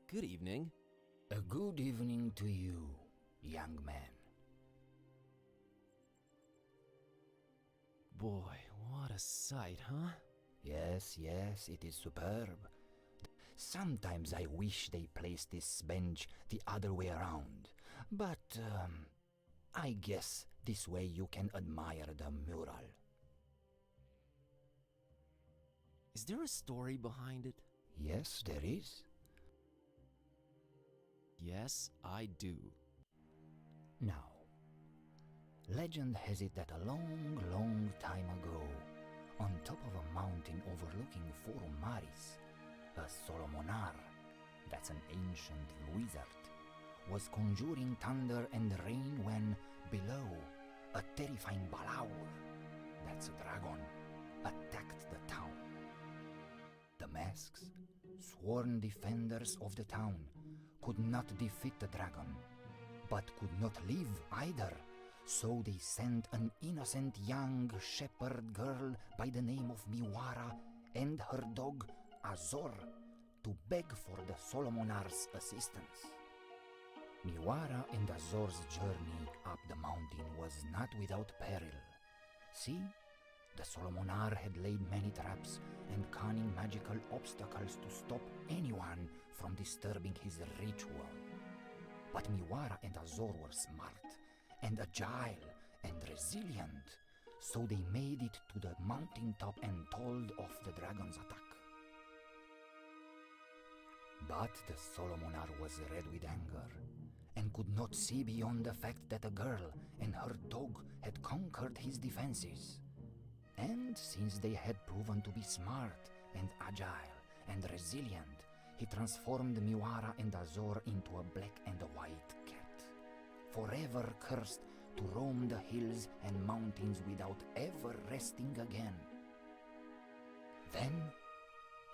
good evening. A good evening to you, young man. Boy, what a sight, huh? Yes, it is superb. Sometimes I wish they placed this bench the other way around. But, I guess this way you can admire the mural. Is there a story behind it? Yes, there is. Yes, I do. Now, legend has it that a long time ago, on top of a mountain overlooking Forum Maris, a Solomonar, that's an ancient wizard, was conjuring thunder and rain when, below, a terrifying Balaur, that's a dragon, attacked the town. The masks, sworn defenders of the town, could not defeat the dragon, but could not live either. So they sent an innocent young shepherd girl by the name of Miwara and her dog Azor to beg for the Solomonar's assistance. Miwara and Azor's journey up the mountain was not without peril. See, the Solomonar had laid many traps and cunning magical obstacles to stop anyone from disturbing his ritual. But Miwara and Azor were smart and agile and resilient, so they made it to the mountaintop and told of the dragon's attack. But the Solomonar was red with anger and could not see beyond the fact that the girl and her dog had conquered his defenses. And since they had proven to be smart and agile and resilient, he transformed Miwara and Azor into a black and a white cat, forever cursed to roam the hills and mountains without ever resting again. Then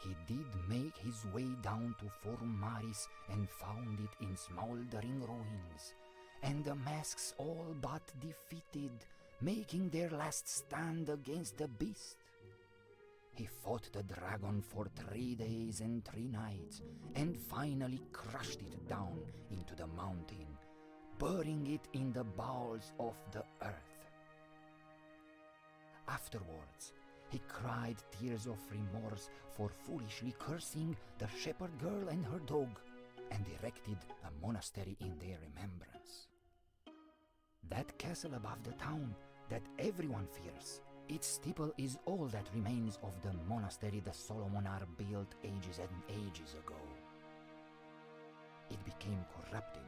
he did make his way down to Forum Maris and found it in smoldering ruins, and the masks all but defeated, making their last stand against the beast. He fought the dragon for 3 days and 3 nights, and finally crushed it down into the mountain, burying it in the bowels of the earth. Afterwards, he cried tears of remorse for foolishly cursing the shepherd girl and her dog, and erected a monastery in their remembrance. That castle above the town that everyone fears Its steeple is all that remains of the monastery the Solomonar built ages and ages ago. It became corrupted,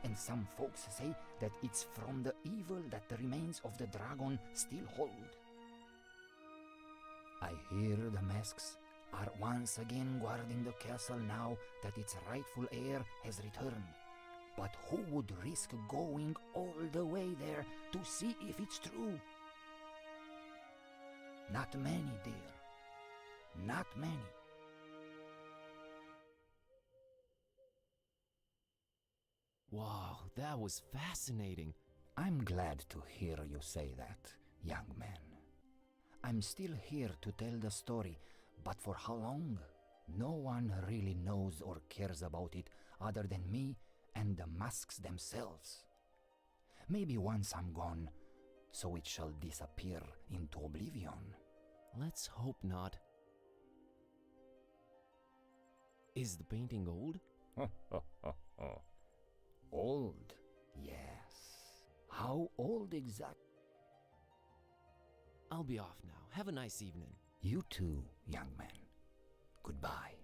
and some folks say that it's from the evil that the remains of the dragon still hold. I hear the masks are once again guarding the castle now that its rightful heir has returned. But who would risk going all the way there to see if it's true? Not many, dear. Not many. Wow, that was fascinating. I'm glad to hear you say that, young man. I'm still here to tell the story, but for how long? No one really knows or cares about it other than me and the masks themselves. Maybe once I'm gone, so it shall disappear into oblivion. Let's hope not. Is the painting old? Old, yes. How old exactly? I'll be off now. Have a nice evening. You too, young man. Goodbye.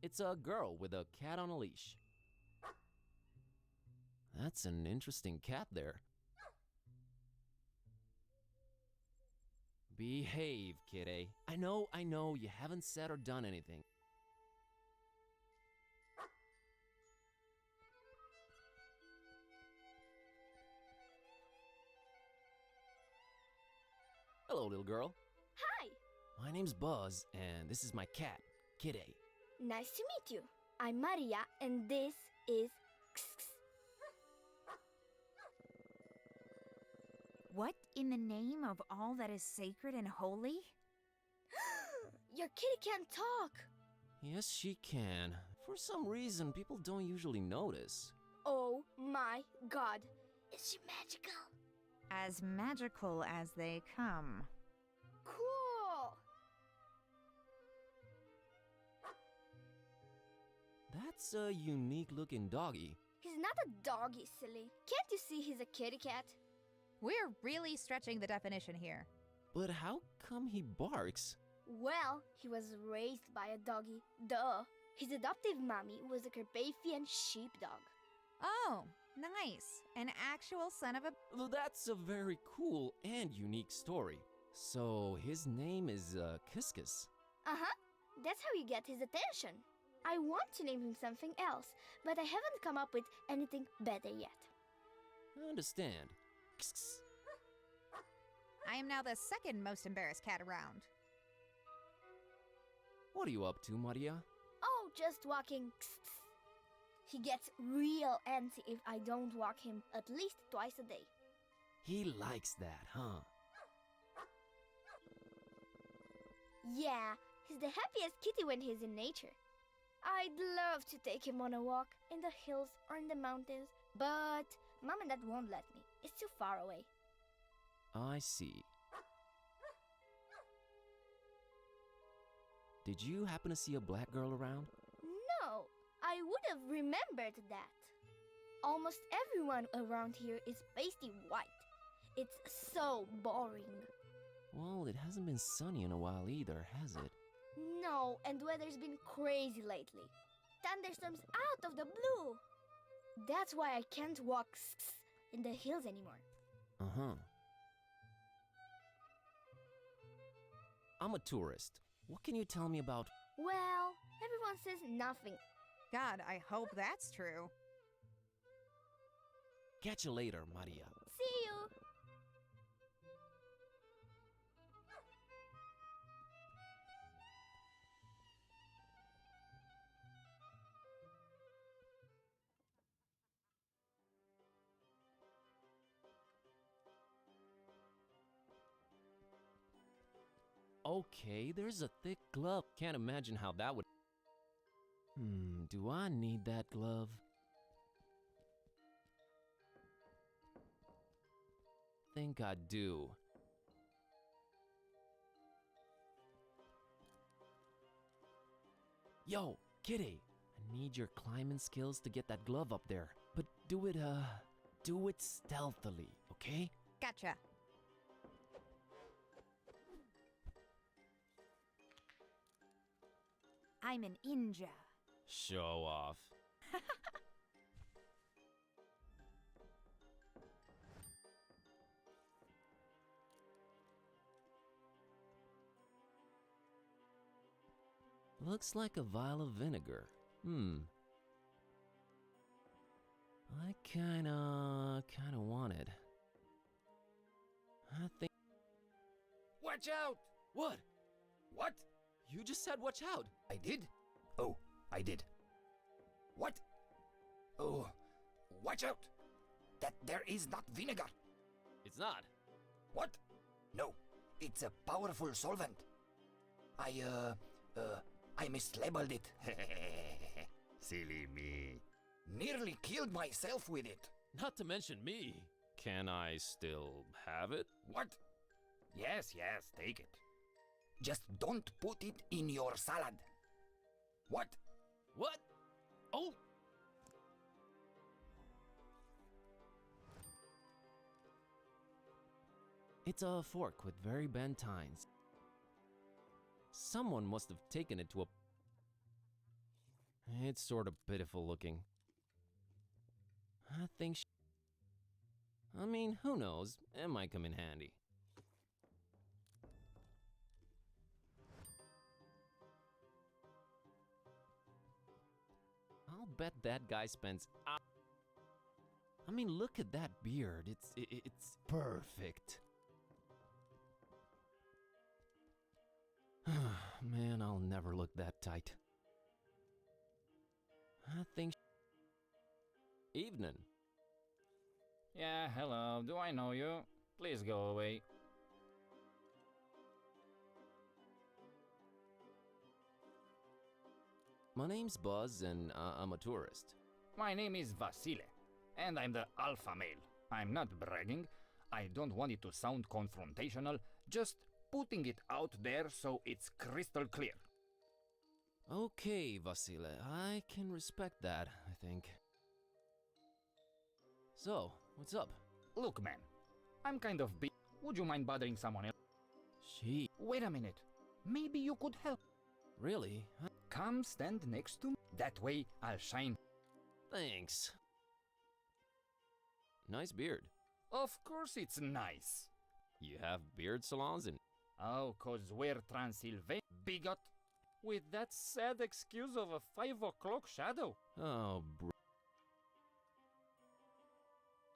It's a girl with a cat on a leash. That's an interesting cat there. Behave, kitty. I know, you haven't said or done anything. Hello, little girl. Hi! My name's Buzz, and this is my cat, Kitty. Nice to meet you. I'm Maria, and this is What in the name of all that is sacred and holy? Your kitty can't talk. Yes, she can. For some reason, people don't usually notice. Oh my god. Is she magical? As magical as they come. Cool. That's a unique looking doggy. He's not a doggy, silly. Can't you see he's a kitty cat? We're really stretching the definition here. But how come he barks? Well, he was raised by a doggy. Duh. His adoptive mommy was a Carpathian sheepdog. Oh, nice. An actual son of a... Well, that's a very cool and unique story. So his name is Kiskus. Uh-huh. That's how you get his attention. I want to name him something else, but I haven't come up with anything better yet. I understand. I am now the second most embarrassed cat around. What are you up to, Maria? Oh, just walking. He gets real antsy if I don't walk him at least twice a day. He likes that, huh? Yeah, he's the happiest kitty when he's in nature. I'd love to take him on a walk in the hills or in the mountains, but Mom and Dad won't let me. It's too far away. I see. Did you happen to see a black girl around? No, I would have remembered that. Almost everyone around here is pasty white. It's so boring. Well, it hasn't been sunny in a while either, has it? No, and weather's been crazy lately. Thunderstorms out of the blue. That's why I can't walk in the hills anymore. Uh-huh. I'm a tourist. What can you tell me about... Well, everyone says nothing. God, I hope that's true. Catch you later, Maria. See you! Okay, there's a thick glove. Can't imagine how that would... do I need that glove? think I do. Yo, kitty! I need your climbing skills to get that glove up there. But do it stealthily, okay? Gotcha. I'm an ninja. Show off. Looks like a vial of vinegar. I kinda want it. I think... Watch out! What? What? You just said watch out! I did? Oh, I did. What? Oh, watch out! That there is not vinegar. It's not. What? No, it's a powerful solvent. I mislabeled it. Silly me. Nearly killed myself with it. Not to mention me. Can I still have it? What? Yes, take it. Just don't put it in your salad. What? What? Oh! It's a fork with very bent tines. Someone must have taken it to a... It's sort of pitiful looking. I think I mean, who knows? It might come in handy. I'll bet that guy spends... I mean, look at that beard. It's perfect. Man, I'll never look that tight. I think... Evening. Yeah, hello. Do I know you? Please go away. My name's Buzz, and I'm a tourist. My name is Vasile, and I'm the alpha male. I'm not bragging. I don't want it to sound confrontational, just putting it out there so it's crystal clear. Okay, Vasile, I can respect that, I think. So, what's up? Look, man, I'm kind of busy. Would you mind bothering someone else? Wait a minute. Maybe you could help. Really? Come stand next to me. That way I'll shine. Thanks. Nice beard. Of course it's nice. You have beard salons in... Oh, 'cause we're Transylvania, bigot. With that sad excuse of a 5 o'clock shadow. Oh, bro.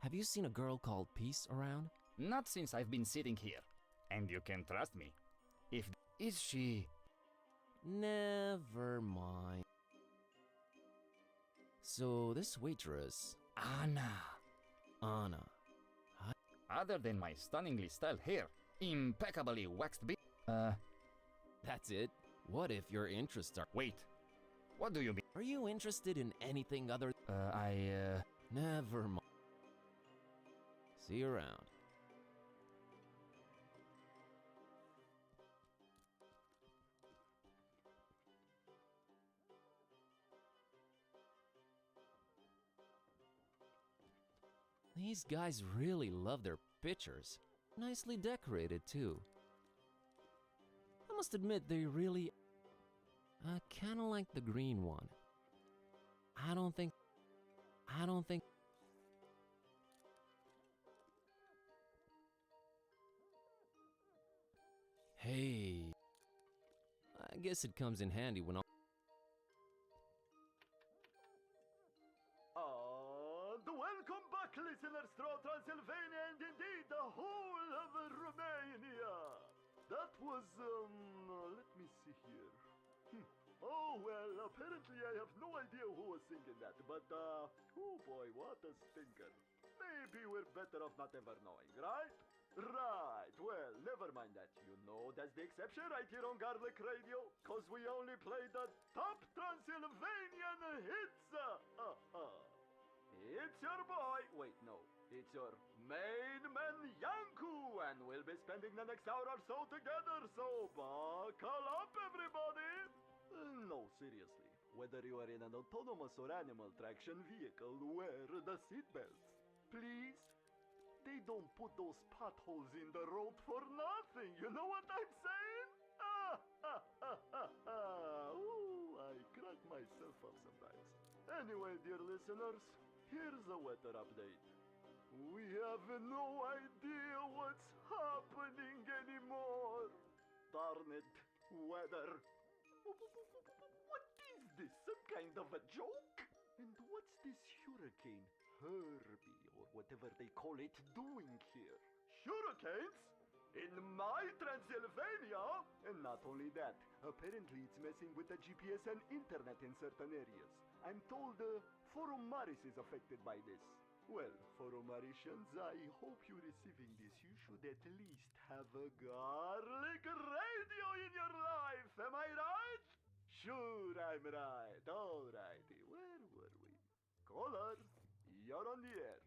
Have you seen a girl called Peace around? Not since I've been sitting here. And you can trust me. If... Is she... Never mind. So, this waitress... Anna. Other than my stunningly styled hair, impeccably waxed beard... That's it? What if your interests are... Wait. What do you mean? Are you interested in anything other... Never mind. See you around. These guys really love their pictures. Nicely decorated, too. I must admit, they really... kinda like the green one. I don't think... Hey... I guess it comes in handy when all... Welcome back, listeners, throughout Transylvania and indeed the whole of Romania. That was, let me see here. Oh, well, apparently I have no idea who was singing that, but, oh boy, what a stinker. Maybe we're better off not ever knowing, right? Right, well, never mind that. You know that's the exception right here on Garlic Radio, cause we only play the top Transylvanian hits. It's your boy, wait, no, it's your main man, Yanku and we'll be spending the next hour or so together, so buckle up, everybody! No, seriously. Whether you are in an autonomous or animal traction vehicle, wear the seatbelts. Please? They don't put those potholes in the road for nothing, you know what I'm saying? Ooh, I crack myself up sometimes. Anyway, dear listeners, here's a weather update. We have no idea what's happening anymore. Darn it, weather. What is this? Some kind of a joke? And what's this hurricane, Herbie, or whatever they call it, doing here? Hurricanes? In my Transylvania? And not only that, apparently it's messing with the GPS and internet in certain areas. I'm told Forum Maris is affected by this. Well, Forumaricians, I hope you're receiving this. You should at least have a garlic radio in your life, am I right? Sure, I'm right. Alrighty, where were we? Caller, you're on the air.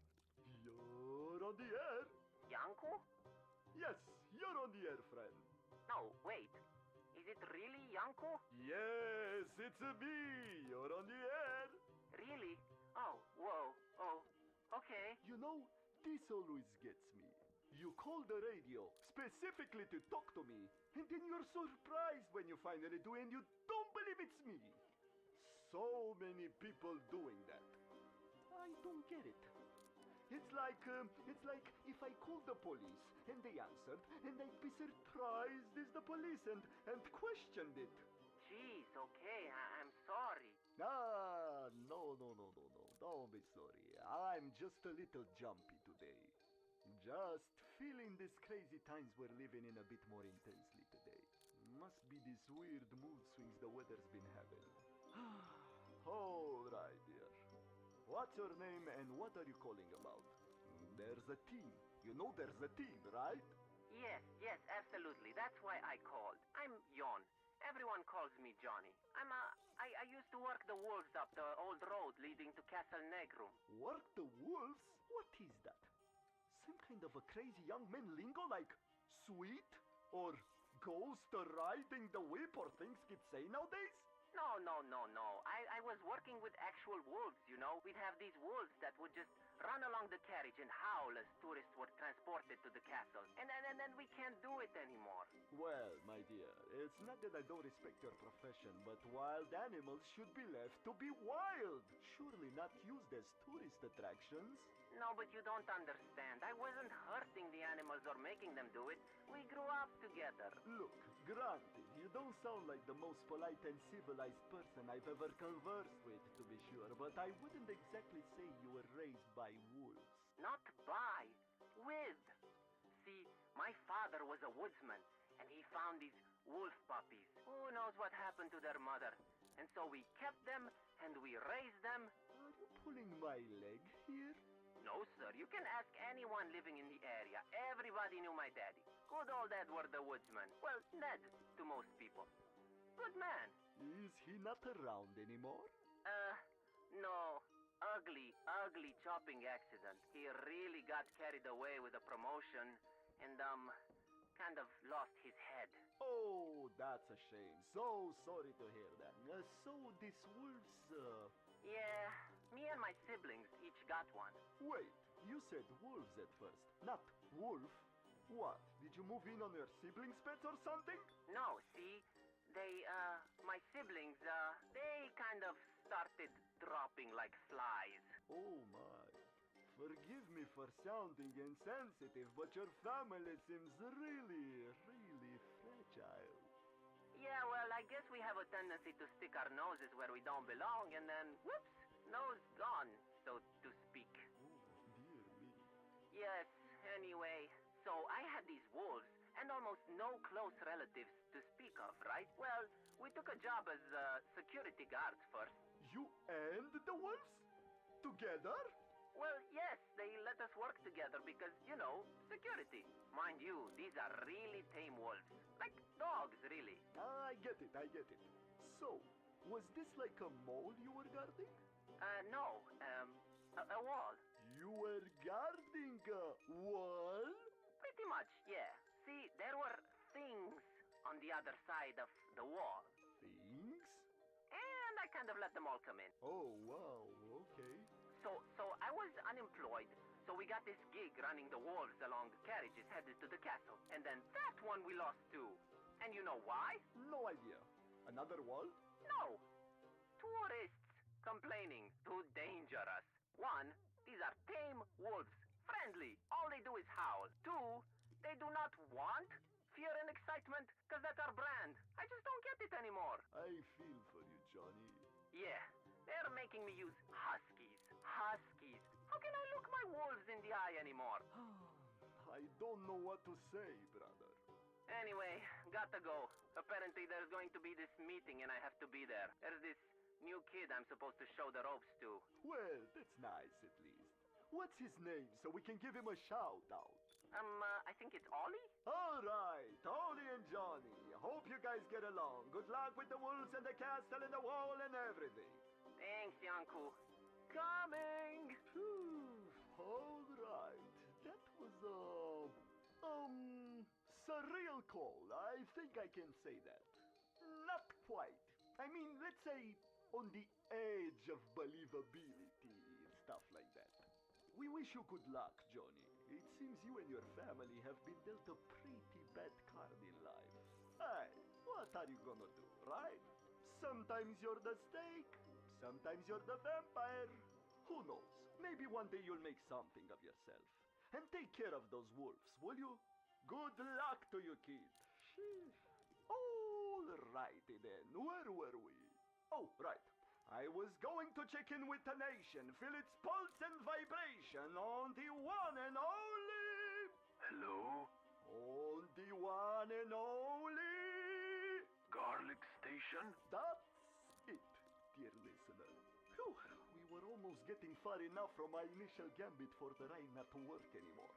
You're on the air. Yanko? Yes, you're on the air, friend. No, wait. Is it really Yanko? Yes, it's me. You're on the air. Really? Oh, whoa, oh. Okay. You know, this always gets me. You call the radio specifically to talk to me, and then you're surprised when you finally do, and you don't believe it's me. So many people doing that. I don't get it. It's like if I called the police and they answered, and I'd be surprised it's the police and questioned it. Jeez, okay, I'm sorry. No. Don't be sorry. I'm just a little jumpy today. Just feeling these crazy times we're living in a bit more intensely today. Must be these weird mood swings the weather's been having. Alright, dear. What's your name and what are you calling about? There's a team. You know there's a team, right? Yes, absolutely. That's why I called. I'm Jon. Everyone calls me Johnny. I used to work the wolves up the old road leading to Castle Negrum. Work the wolves? What is that? Some kind of a crazy young man lingo like sweet? Or ghost riding the whip or things kids say nowadays? No. I was working with actual wolves, you know. We'd have these wolves that would just run along the carriage and howl as tourists were transported to the castle. And then we can't do it anymore. Well, my dear, it's not that I don't respect your profession, but wild animals should be left to be wild. Surely not used as tourist attractions. No, but you don't understand. I wasn't hurting the animals or making them do it. We grew up together. Look, granted, you don't sound like the most polite and civilized person I've ever conversed with, to be sure, but I wouldn't exactly say you were raised by wolves. Not by, with. See, my father was a woodsman, and he found these wolf puppies. Who knows what happened to their mother? And so we kept them, and we raised them. Are you pulling my leg here? No, sir. You can ask anyone living in the area. Everybody knew my daddy. Good old Edward the woodsman. Well, Ned to most people. Good man. Is he not around anymore? No. Ugly chopping accident. He really got carried away with a promotion and, kind of lost his head. Oh, that's a shame. So sorry to hear that. So these wolves, Yeah, me and my siblings each got one. Wait, you said wolves at first, not wolf. What, did you move in on your siblings' pets or something? No, see, my siblings, they kind of started dropping like flies. Oh my. Forgive me for sounding insensitive, but your family seems really fragile. Yeah, well, I guess we have a tendency to stick our noses where we don't belong, and then, whoops, nose gone, so to speak. Oh, dear me. Yes, anyway, so I had these wolves, and almost no close relatives to speak of, right? Well, we took a job as security guards first. You and the wolves? Together? Well, yes, they let us work together because, you know, security. Mind you, these are really tame wolves. Like dogs, really. I get it. So, was this like a mole you were guarding? No, a wall. You were guarding a wall? Pretty much. much, yeah. See, there were things on the other side of the wall. Things? And I kind of let them all come in. Oh, wow, okay. So I was unemployed, so we got this gig running the wolves along the carriages headed to the castle. And then that one we lost too. And you know why? No idea. Another wall? No. Tourists complaining. Too dangerous. One, these are tame wolves. Friendly. All they do is howl. Two, they do not want fear and excitement, because that's our brand. I just don't get it anymore. I feel for you, Johnny. Yeah, they're making me use huskies. Huskies. How can I look my wolves in the eye anymore? I don't know what to say, brother. Anyway, gotta go. Apparently there's going to be this meeting and I have to be there. There's this new kid I'm supposed to show the ropes to. Well, that's nice at least. What's his name so we can give him a shout out? I think it's Ollie? All right, Ollie and Johnny. Hope you guys get along. Good luck with the wolves and the castle and the wall and everything. Thanks, Yanku. Coming! All right. That was, surreal call. I think I can say that. Not quite. I mean, let's say on the edge of believability and stuff like that. We wish you good luck, Johnny. It seems you and your family have been dealt a pretty bad card in life. Hey, what are you gonna do, right? Sometimes you're the snake, sometimes you're the vampire. Who knows? Maybe one day you'll make something of yourself. And take care of those wolves, will you? Good luck to you, kid. Sheesh. Alrighty then, where were we? Oh, right. I was going to check in with the nation, feel its pulse and vibration on the one and only... Hello? On the one and only... Garlic Station? That's it, dear listener. Whew, we were almost getting far enough from my initial gambit for the rhyme not to work anymore.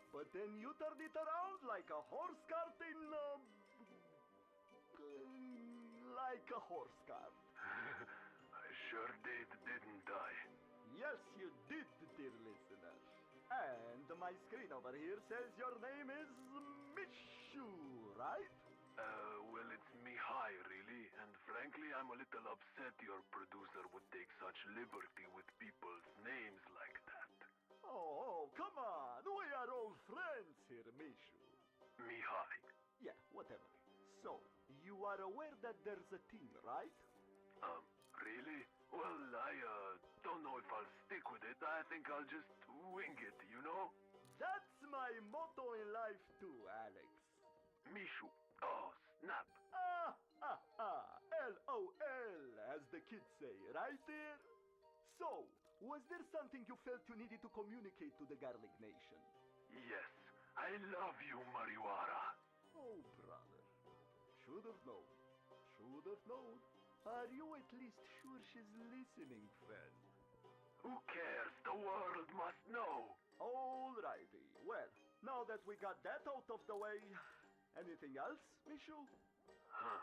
But then you turned it around like a horse cart in... like a horse cart. I sure did, didn't I? Yes, you did, dear listener. And my screen over here says your name is Mishu, right? Well, it's Mihai, really. And frankly, I'm a little upset your producer would take such liberty with people's names like that. Oh, come on. We are old friends here, Mishu. Mihai. Yeah, whatever. So, you are aware that there's a team, right? Really? Well, I, don't know if I'll stick with it. I think I'll just wing it, you know? That's my motto in life too, Alex. Mishu. Oh, snap. LOL, as the kids say, right there? So, was there something you felt you needed to communicate to the Garlic Nation? Yes. I love you, Mariwara. Oh, brother. Should have known. Should have known. Are you at least sure she's listening, friend? Who cares? The world must know. Alrighty. Well, now that we got that out of the way, anything else, Mishu? Huh.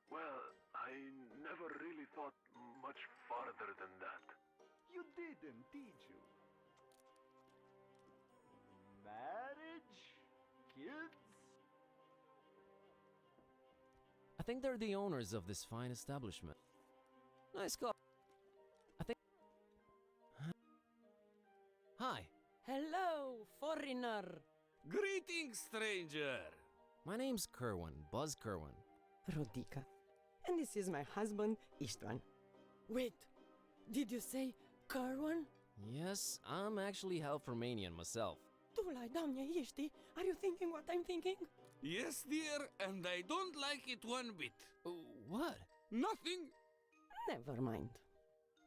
Well, I never really thought much farther than that. You didn't, did you? Marriage? Kids? I think they're the owners of this fine establishment. Nice call. I think... Hi. Hello, foreigner. Greetings, stranger. My name's Kerwin, Buzz Kerwin. Rodica. And this is my husband, Istvan. Wait, did you say Kerwin? Yes, I'm actually half Romanian myself. Tulai, doamne, ești? Are you thinking what I'm thinking? Yes, dear, and I don't like it one bit. What? Nothing. Never mind.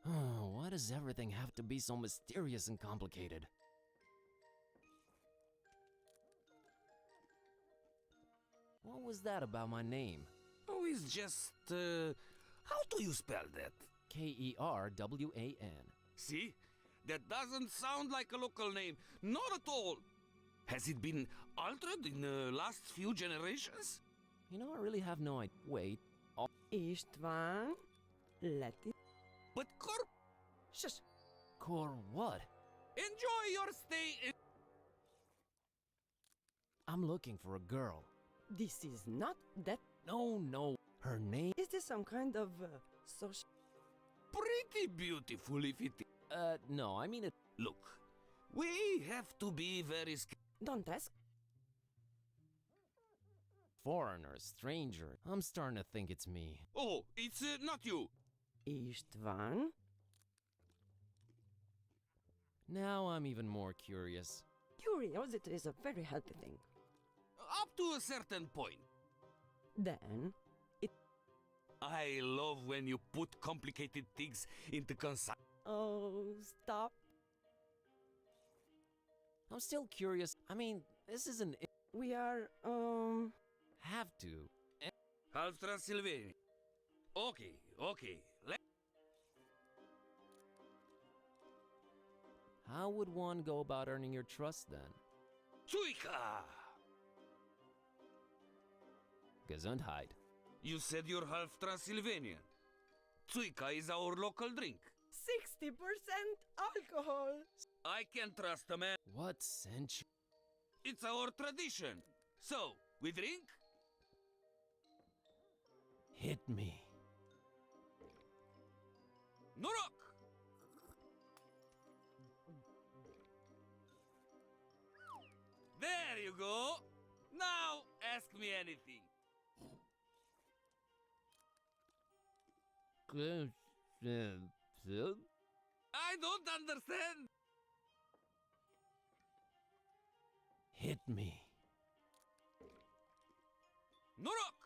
Why does everything have to be so mysterious and complicated? What was that about my name? Oh, it's just, how do you spell that? Kerwan. See? That doesn't sound like a local name. Not at all. Has it been altered in the last few generations? You know, I really have no idea. Wait. Istvan, let it... But Shush. What? Enjoy your stay in... I'm looking for a girl. This is not that. No. Her name? Is this some kind of social? Pretty beautiful if it. No, I mean it. Look, we have to be very. Don't ask. Foreigner, stranger. I'm starting to think it's me. Oh, it's not you. Istvan? Now I'm even more curious. Curiosity is a very healthy thing. Up to a certain point. Then, I love when you put complicated things into Oh, stop. I'm still curious. I mean, this isn't. We are, Have to. Half Transylvania. Okay. How would one go about earning your trust then? Tsuika! Gesundheit. You said you're half Transylvanian. Tsuika is our local drink. 60% alcohol. I can trust a man. What century? It's our tradition. So, we drink? Hit me. Norok! There you go. Now, ask me anything. I don't understand. Hit me. Norok!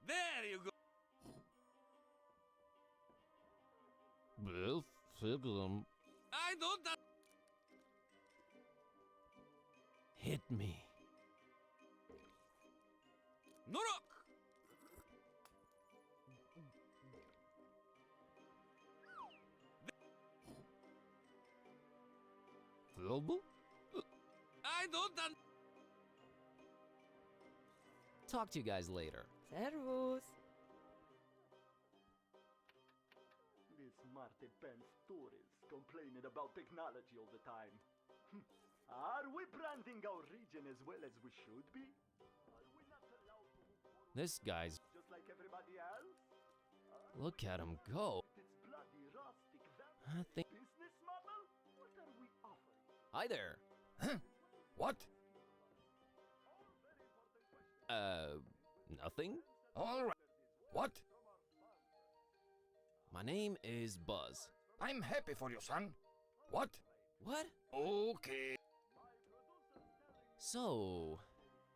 There you go. I don't. Hit me. Norok! I don't. Talk to you guys later. Servus. These Marte Pence tourists complaining about technology all the time. Are we branding our region as well as we should be? Are we not allowed to move forward This guy's. just like everybody else? Look at him go. It's bloody rustic I think. business model? What are we offering? Hi there. Huh? What? Nothing? All right. What? My name is Buzz. I'm happy for you, son. What? What? Okay. So.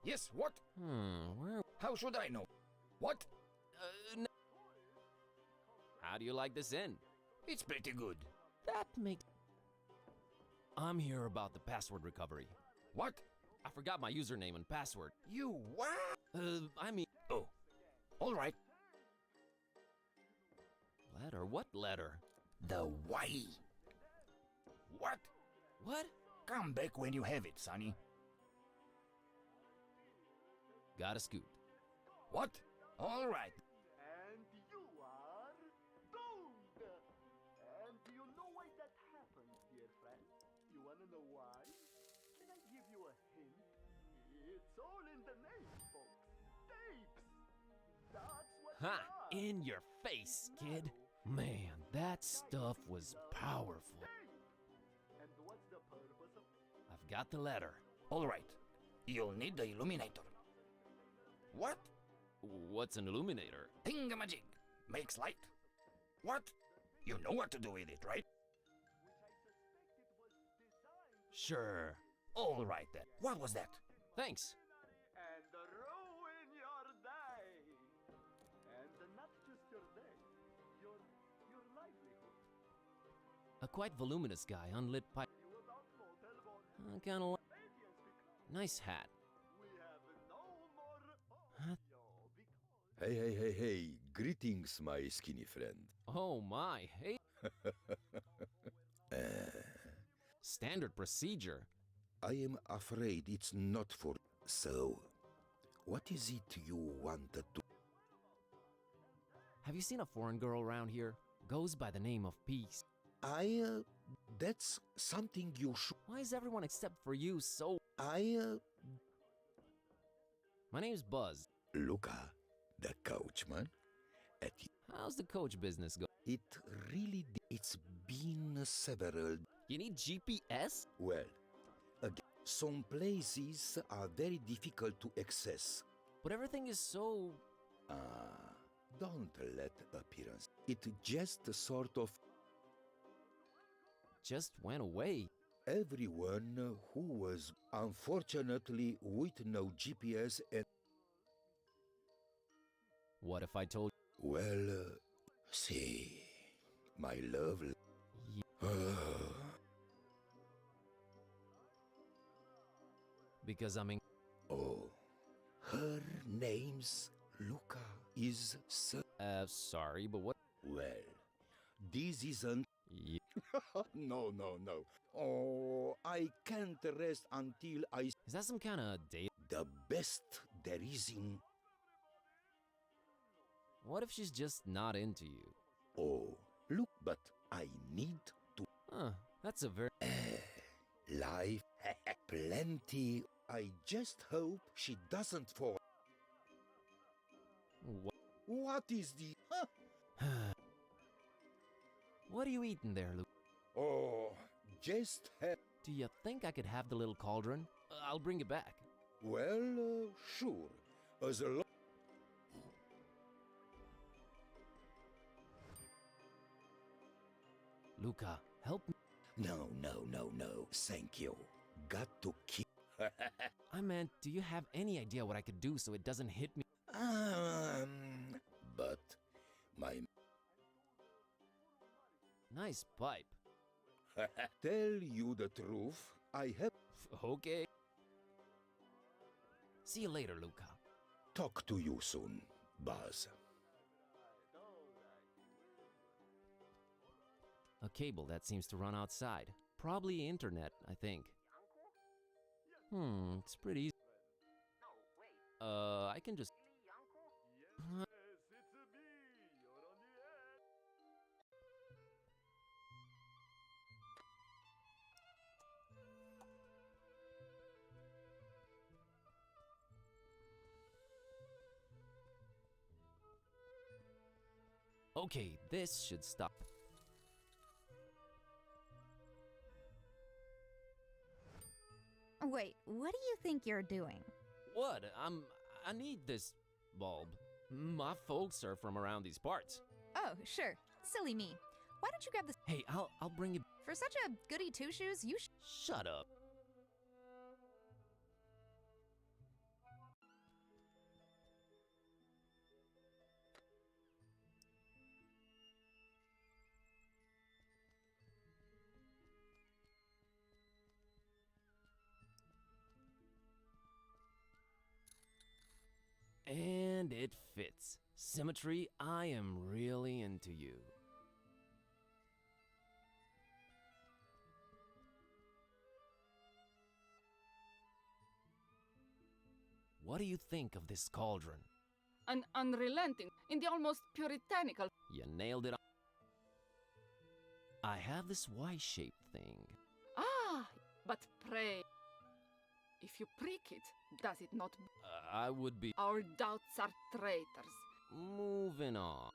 Yes, what? Where? How should I know? What? How do you like this inn? It's pretty good. That makes. I'm here about the password recovery. What? I forgot my username and password. You what? I mean. Oh. All right. Letter? What letter? The Y. What? What? Come back when you have it, Sonny. Got a scoot. What? All right. And you are gold! And do you know why that happens, dear friend? You wanna know why? Can I give you a hint? It's all in the name, folks. Tapes! That's what Ha! they are. In your face, kid. Man, that stuff was powerful. And what's the purpose of I've got the letter. All right. You'll need the illuminator. What? What's an illuminator? Thingamajig. Makes light. What? You know what to do with it, right? Sure. All right then. What was that? Thanks. and ruin your day? And not just your day, your livelihood. A quite voluminous guy, unlit pipe. Kinda like. Nice hat. We have no more Huh? Hey. Greetings, my skinny friend. Oh my, hey. Standard procedure. I am afraid it's not for... So, what is it you wanted to... Have you seen a foreign girl around here? Goes by the name of Peace. I That's something you should. Why is everyone except for you so... My name's Buzz. Luca, the coachman. How's the coach business going? It really... It's been several... You need GPS? Well, again, some places are very difficult to access. But everything is so... Don't let appearance. It just sort of... Just went away. Everyone who was unfortunately with no GPS and... What if I told... Well, see, my love... Because I'm in... Oh, her name's Luca is... sorry, but what... Well, this isn't... No. Oh, I can't rest until I... Is that some kind of date? The best there is in... What if she's just not into you? Oh, look, but I need to... Huh, that's a very... Life, plenty. I just hope she doesn't fall. What is the... What are you eating there, Luke? Oh, just have... Do you think I could have the little cauldron? I'll bring it back. Well, sure. As a... Luca, help me. No. Thank you. Got to keep... I meant, do you have any idea what I could do so it doesn't hit me? But my... Nice pipe. Tell you the truth, I have... Okay. See you later, Luca. Talk to you soon, Buzz. A cable that seems to run outside. Probably internet, I think. It's pretty easy. I can just... Okay, this should stop. Wait, what do you think you're doing? What? I need this bulb. My folks are from around these parts. Oh, sure. Silly me. Why don't you grab this? Hey, I'll bring it. For such a goody two-shoes, you Shut up. And it fits. Symmetry, I am really into you. What do you think of this cauldron? An unrelenting, in the almost puritanical... You nailed it. I have this Y-shaped thing. Ah, but pray, if you prick it, does it not... I would be... Our doubts are traitors. Moving on.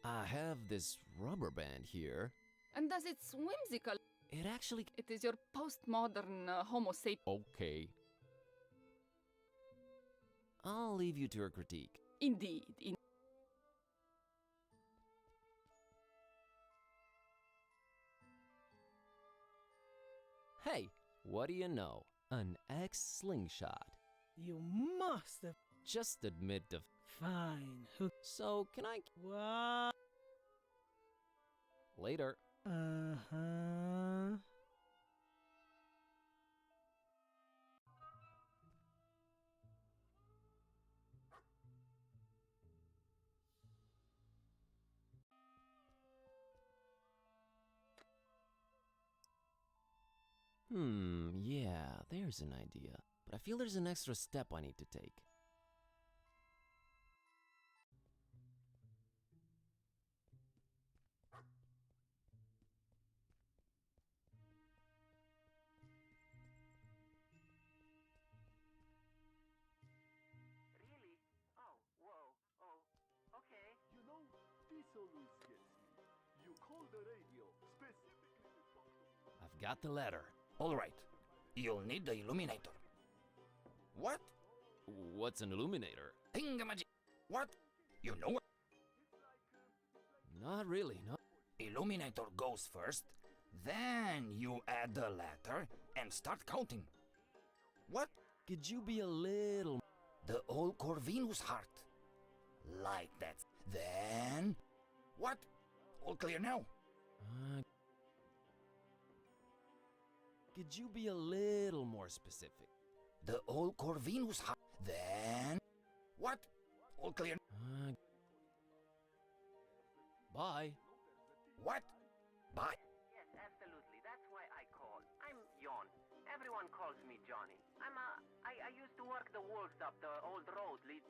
I have this rubber band here. And does it's whimsical... It actually... It is your postmodern homo sapien... Okay. I'll leave you to your critique. Indeed. Hey, what do you know? An ex-slingshot. You must have... Just admit to... Fine. So, can I... What? Later. Uh-huh. Yeah, there's an idea. But I feel there's an extra step I need to take. always gets me. You call the radio specifically to talk to me. I've got the letter. Alright, you'll need the illuminator. What? What's an illuminator? Thingamajig. What? You know what? Not really, no. Illuminator goes first, then you add the letter and start counting. What? Could you be a little... The old Corvinus heart. Like that. Then... What? All clear now? Could you be a little more specific? The old Corvinus heart. Then... What? All clear? Bye. What? Bye. Yes, absolutely. That's why I called. I'm Jon. Everyone calls me Johnny. I used to work the wolves up the old road lead.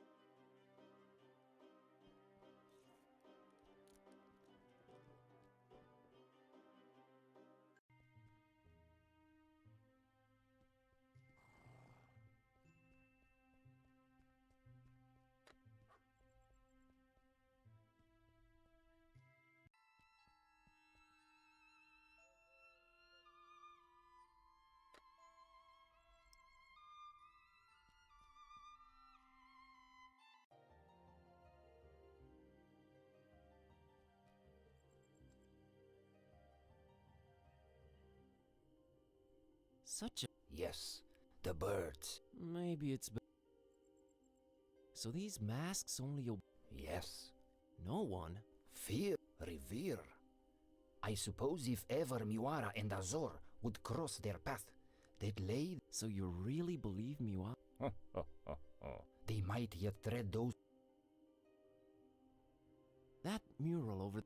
Such a... Yes, the birds. Maybe it's... So these masks only... Yes. No one? Fear, revere. I suppose if ever Miwara and Azor would cross their path, they'd lay... So you really believe Miwara? They might yet tread those... That mural over...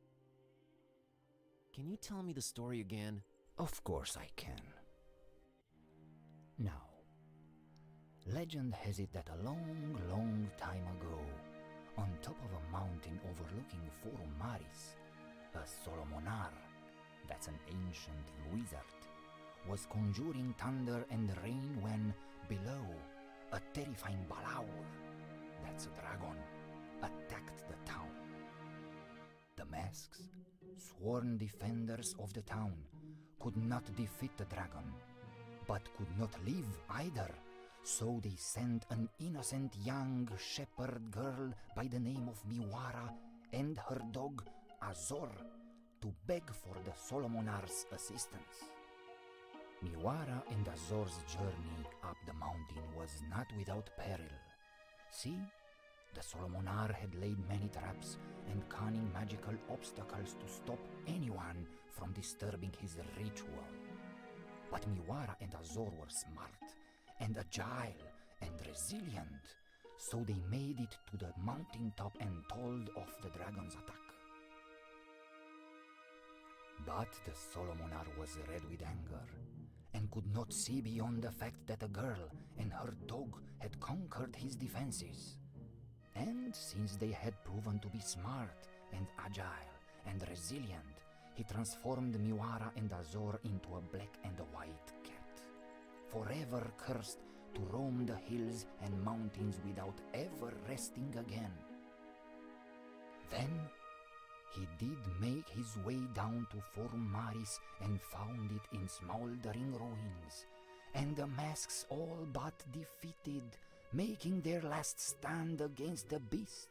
Can you tell me the story again? Of course I can. Now, legend has it that a long, long time ago, on top of a mountain overlooking Forum Maris, a Solomonar, that's an ancient wizard, was conjuring thunder and rain when, below, a terrifying Balaur, that's a dragon, attacked the town. The masks, sworn defenders of the town, could not defeat the dragon, but could not live either, so they sent an innocent young shepherd girl by the name of Miwara and her dog Azor to beg for the Solomonar's assistance. Miwara and Azor's journey up the mountain was not without peril. See, the Solomonar had laid many traps and cunning magical obstacles to stop anyone from disturbing his ritual. But Miwara and Azor were smart and agile and resilient, so they made it to the mountaintop and told off the dragon's attack. But the Solomonar was red with anger and could not see beyond the fact that a girl and her dog had conquered his defenses. And since they had proven to be smart and agile and resilient, he transformed Miwara and Azor into a black and a white cat, forever cursed to roam the hills and mountains without ever resting again. Then he did make his way down to Forum Maris and found it in smoldering ruins, and the masks all but defeated, making their last stand against the beast.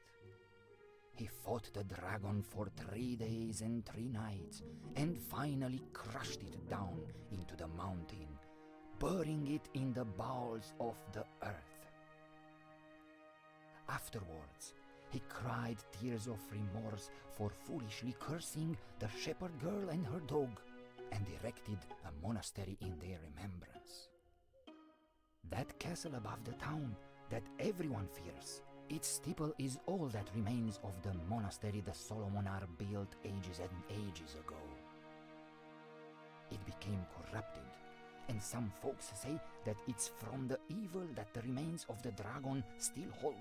He fought the dragon for 3 days and 3 nights, and finally crushed it down into the mountain, burying it in the bowels of the earth. Afterwards, he cried tears of remorse for foolishly cursing the shepherd girl and her dog, and erected a monastery in their remembrance. That castle above the town that everyone fears, its steeple is all that remains of the monastery the Solomonar built ages and ages ago. It became corrupted, and some folks say that it's from the evil that the remains of the dragon still hold.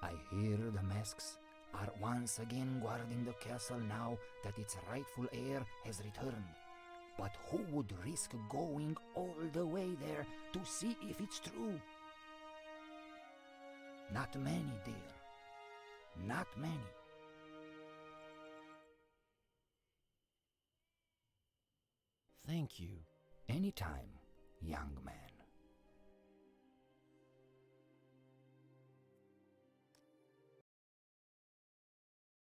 I hear the masks are once again guarding the castle now that its rightful heir has returned. But who would risk going all the way there to see if it's true? Not many, dear. Not many. Thank you. Anytime, young man.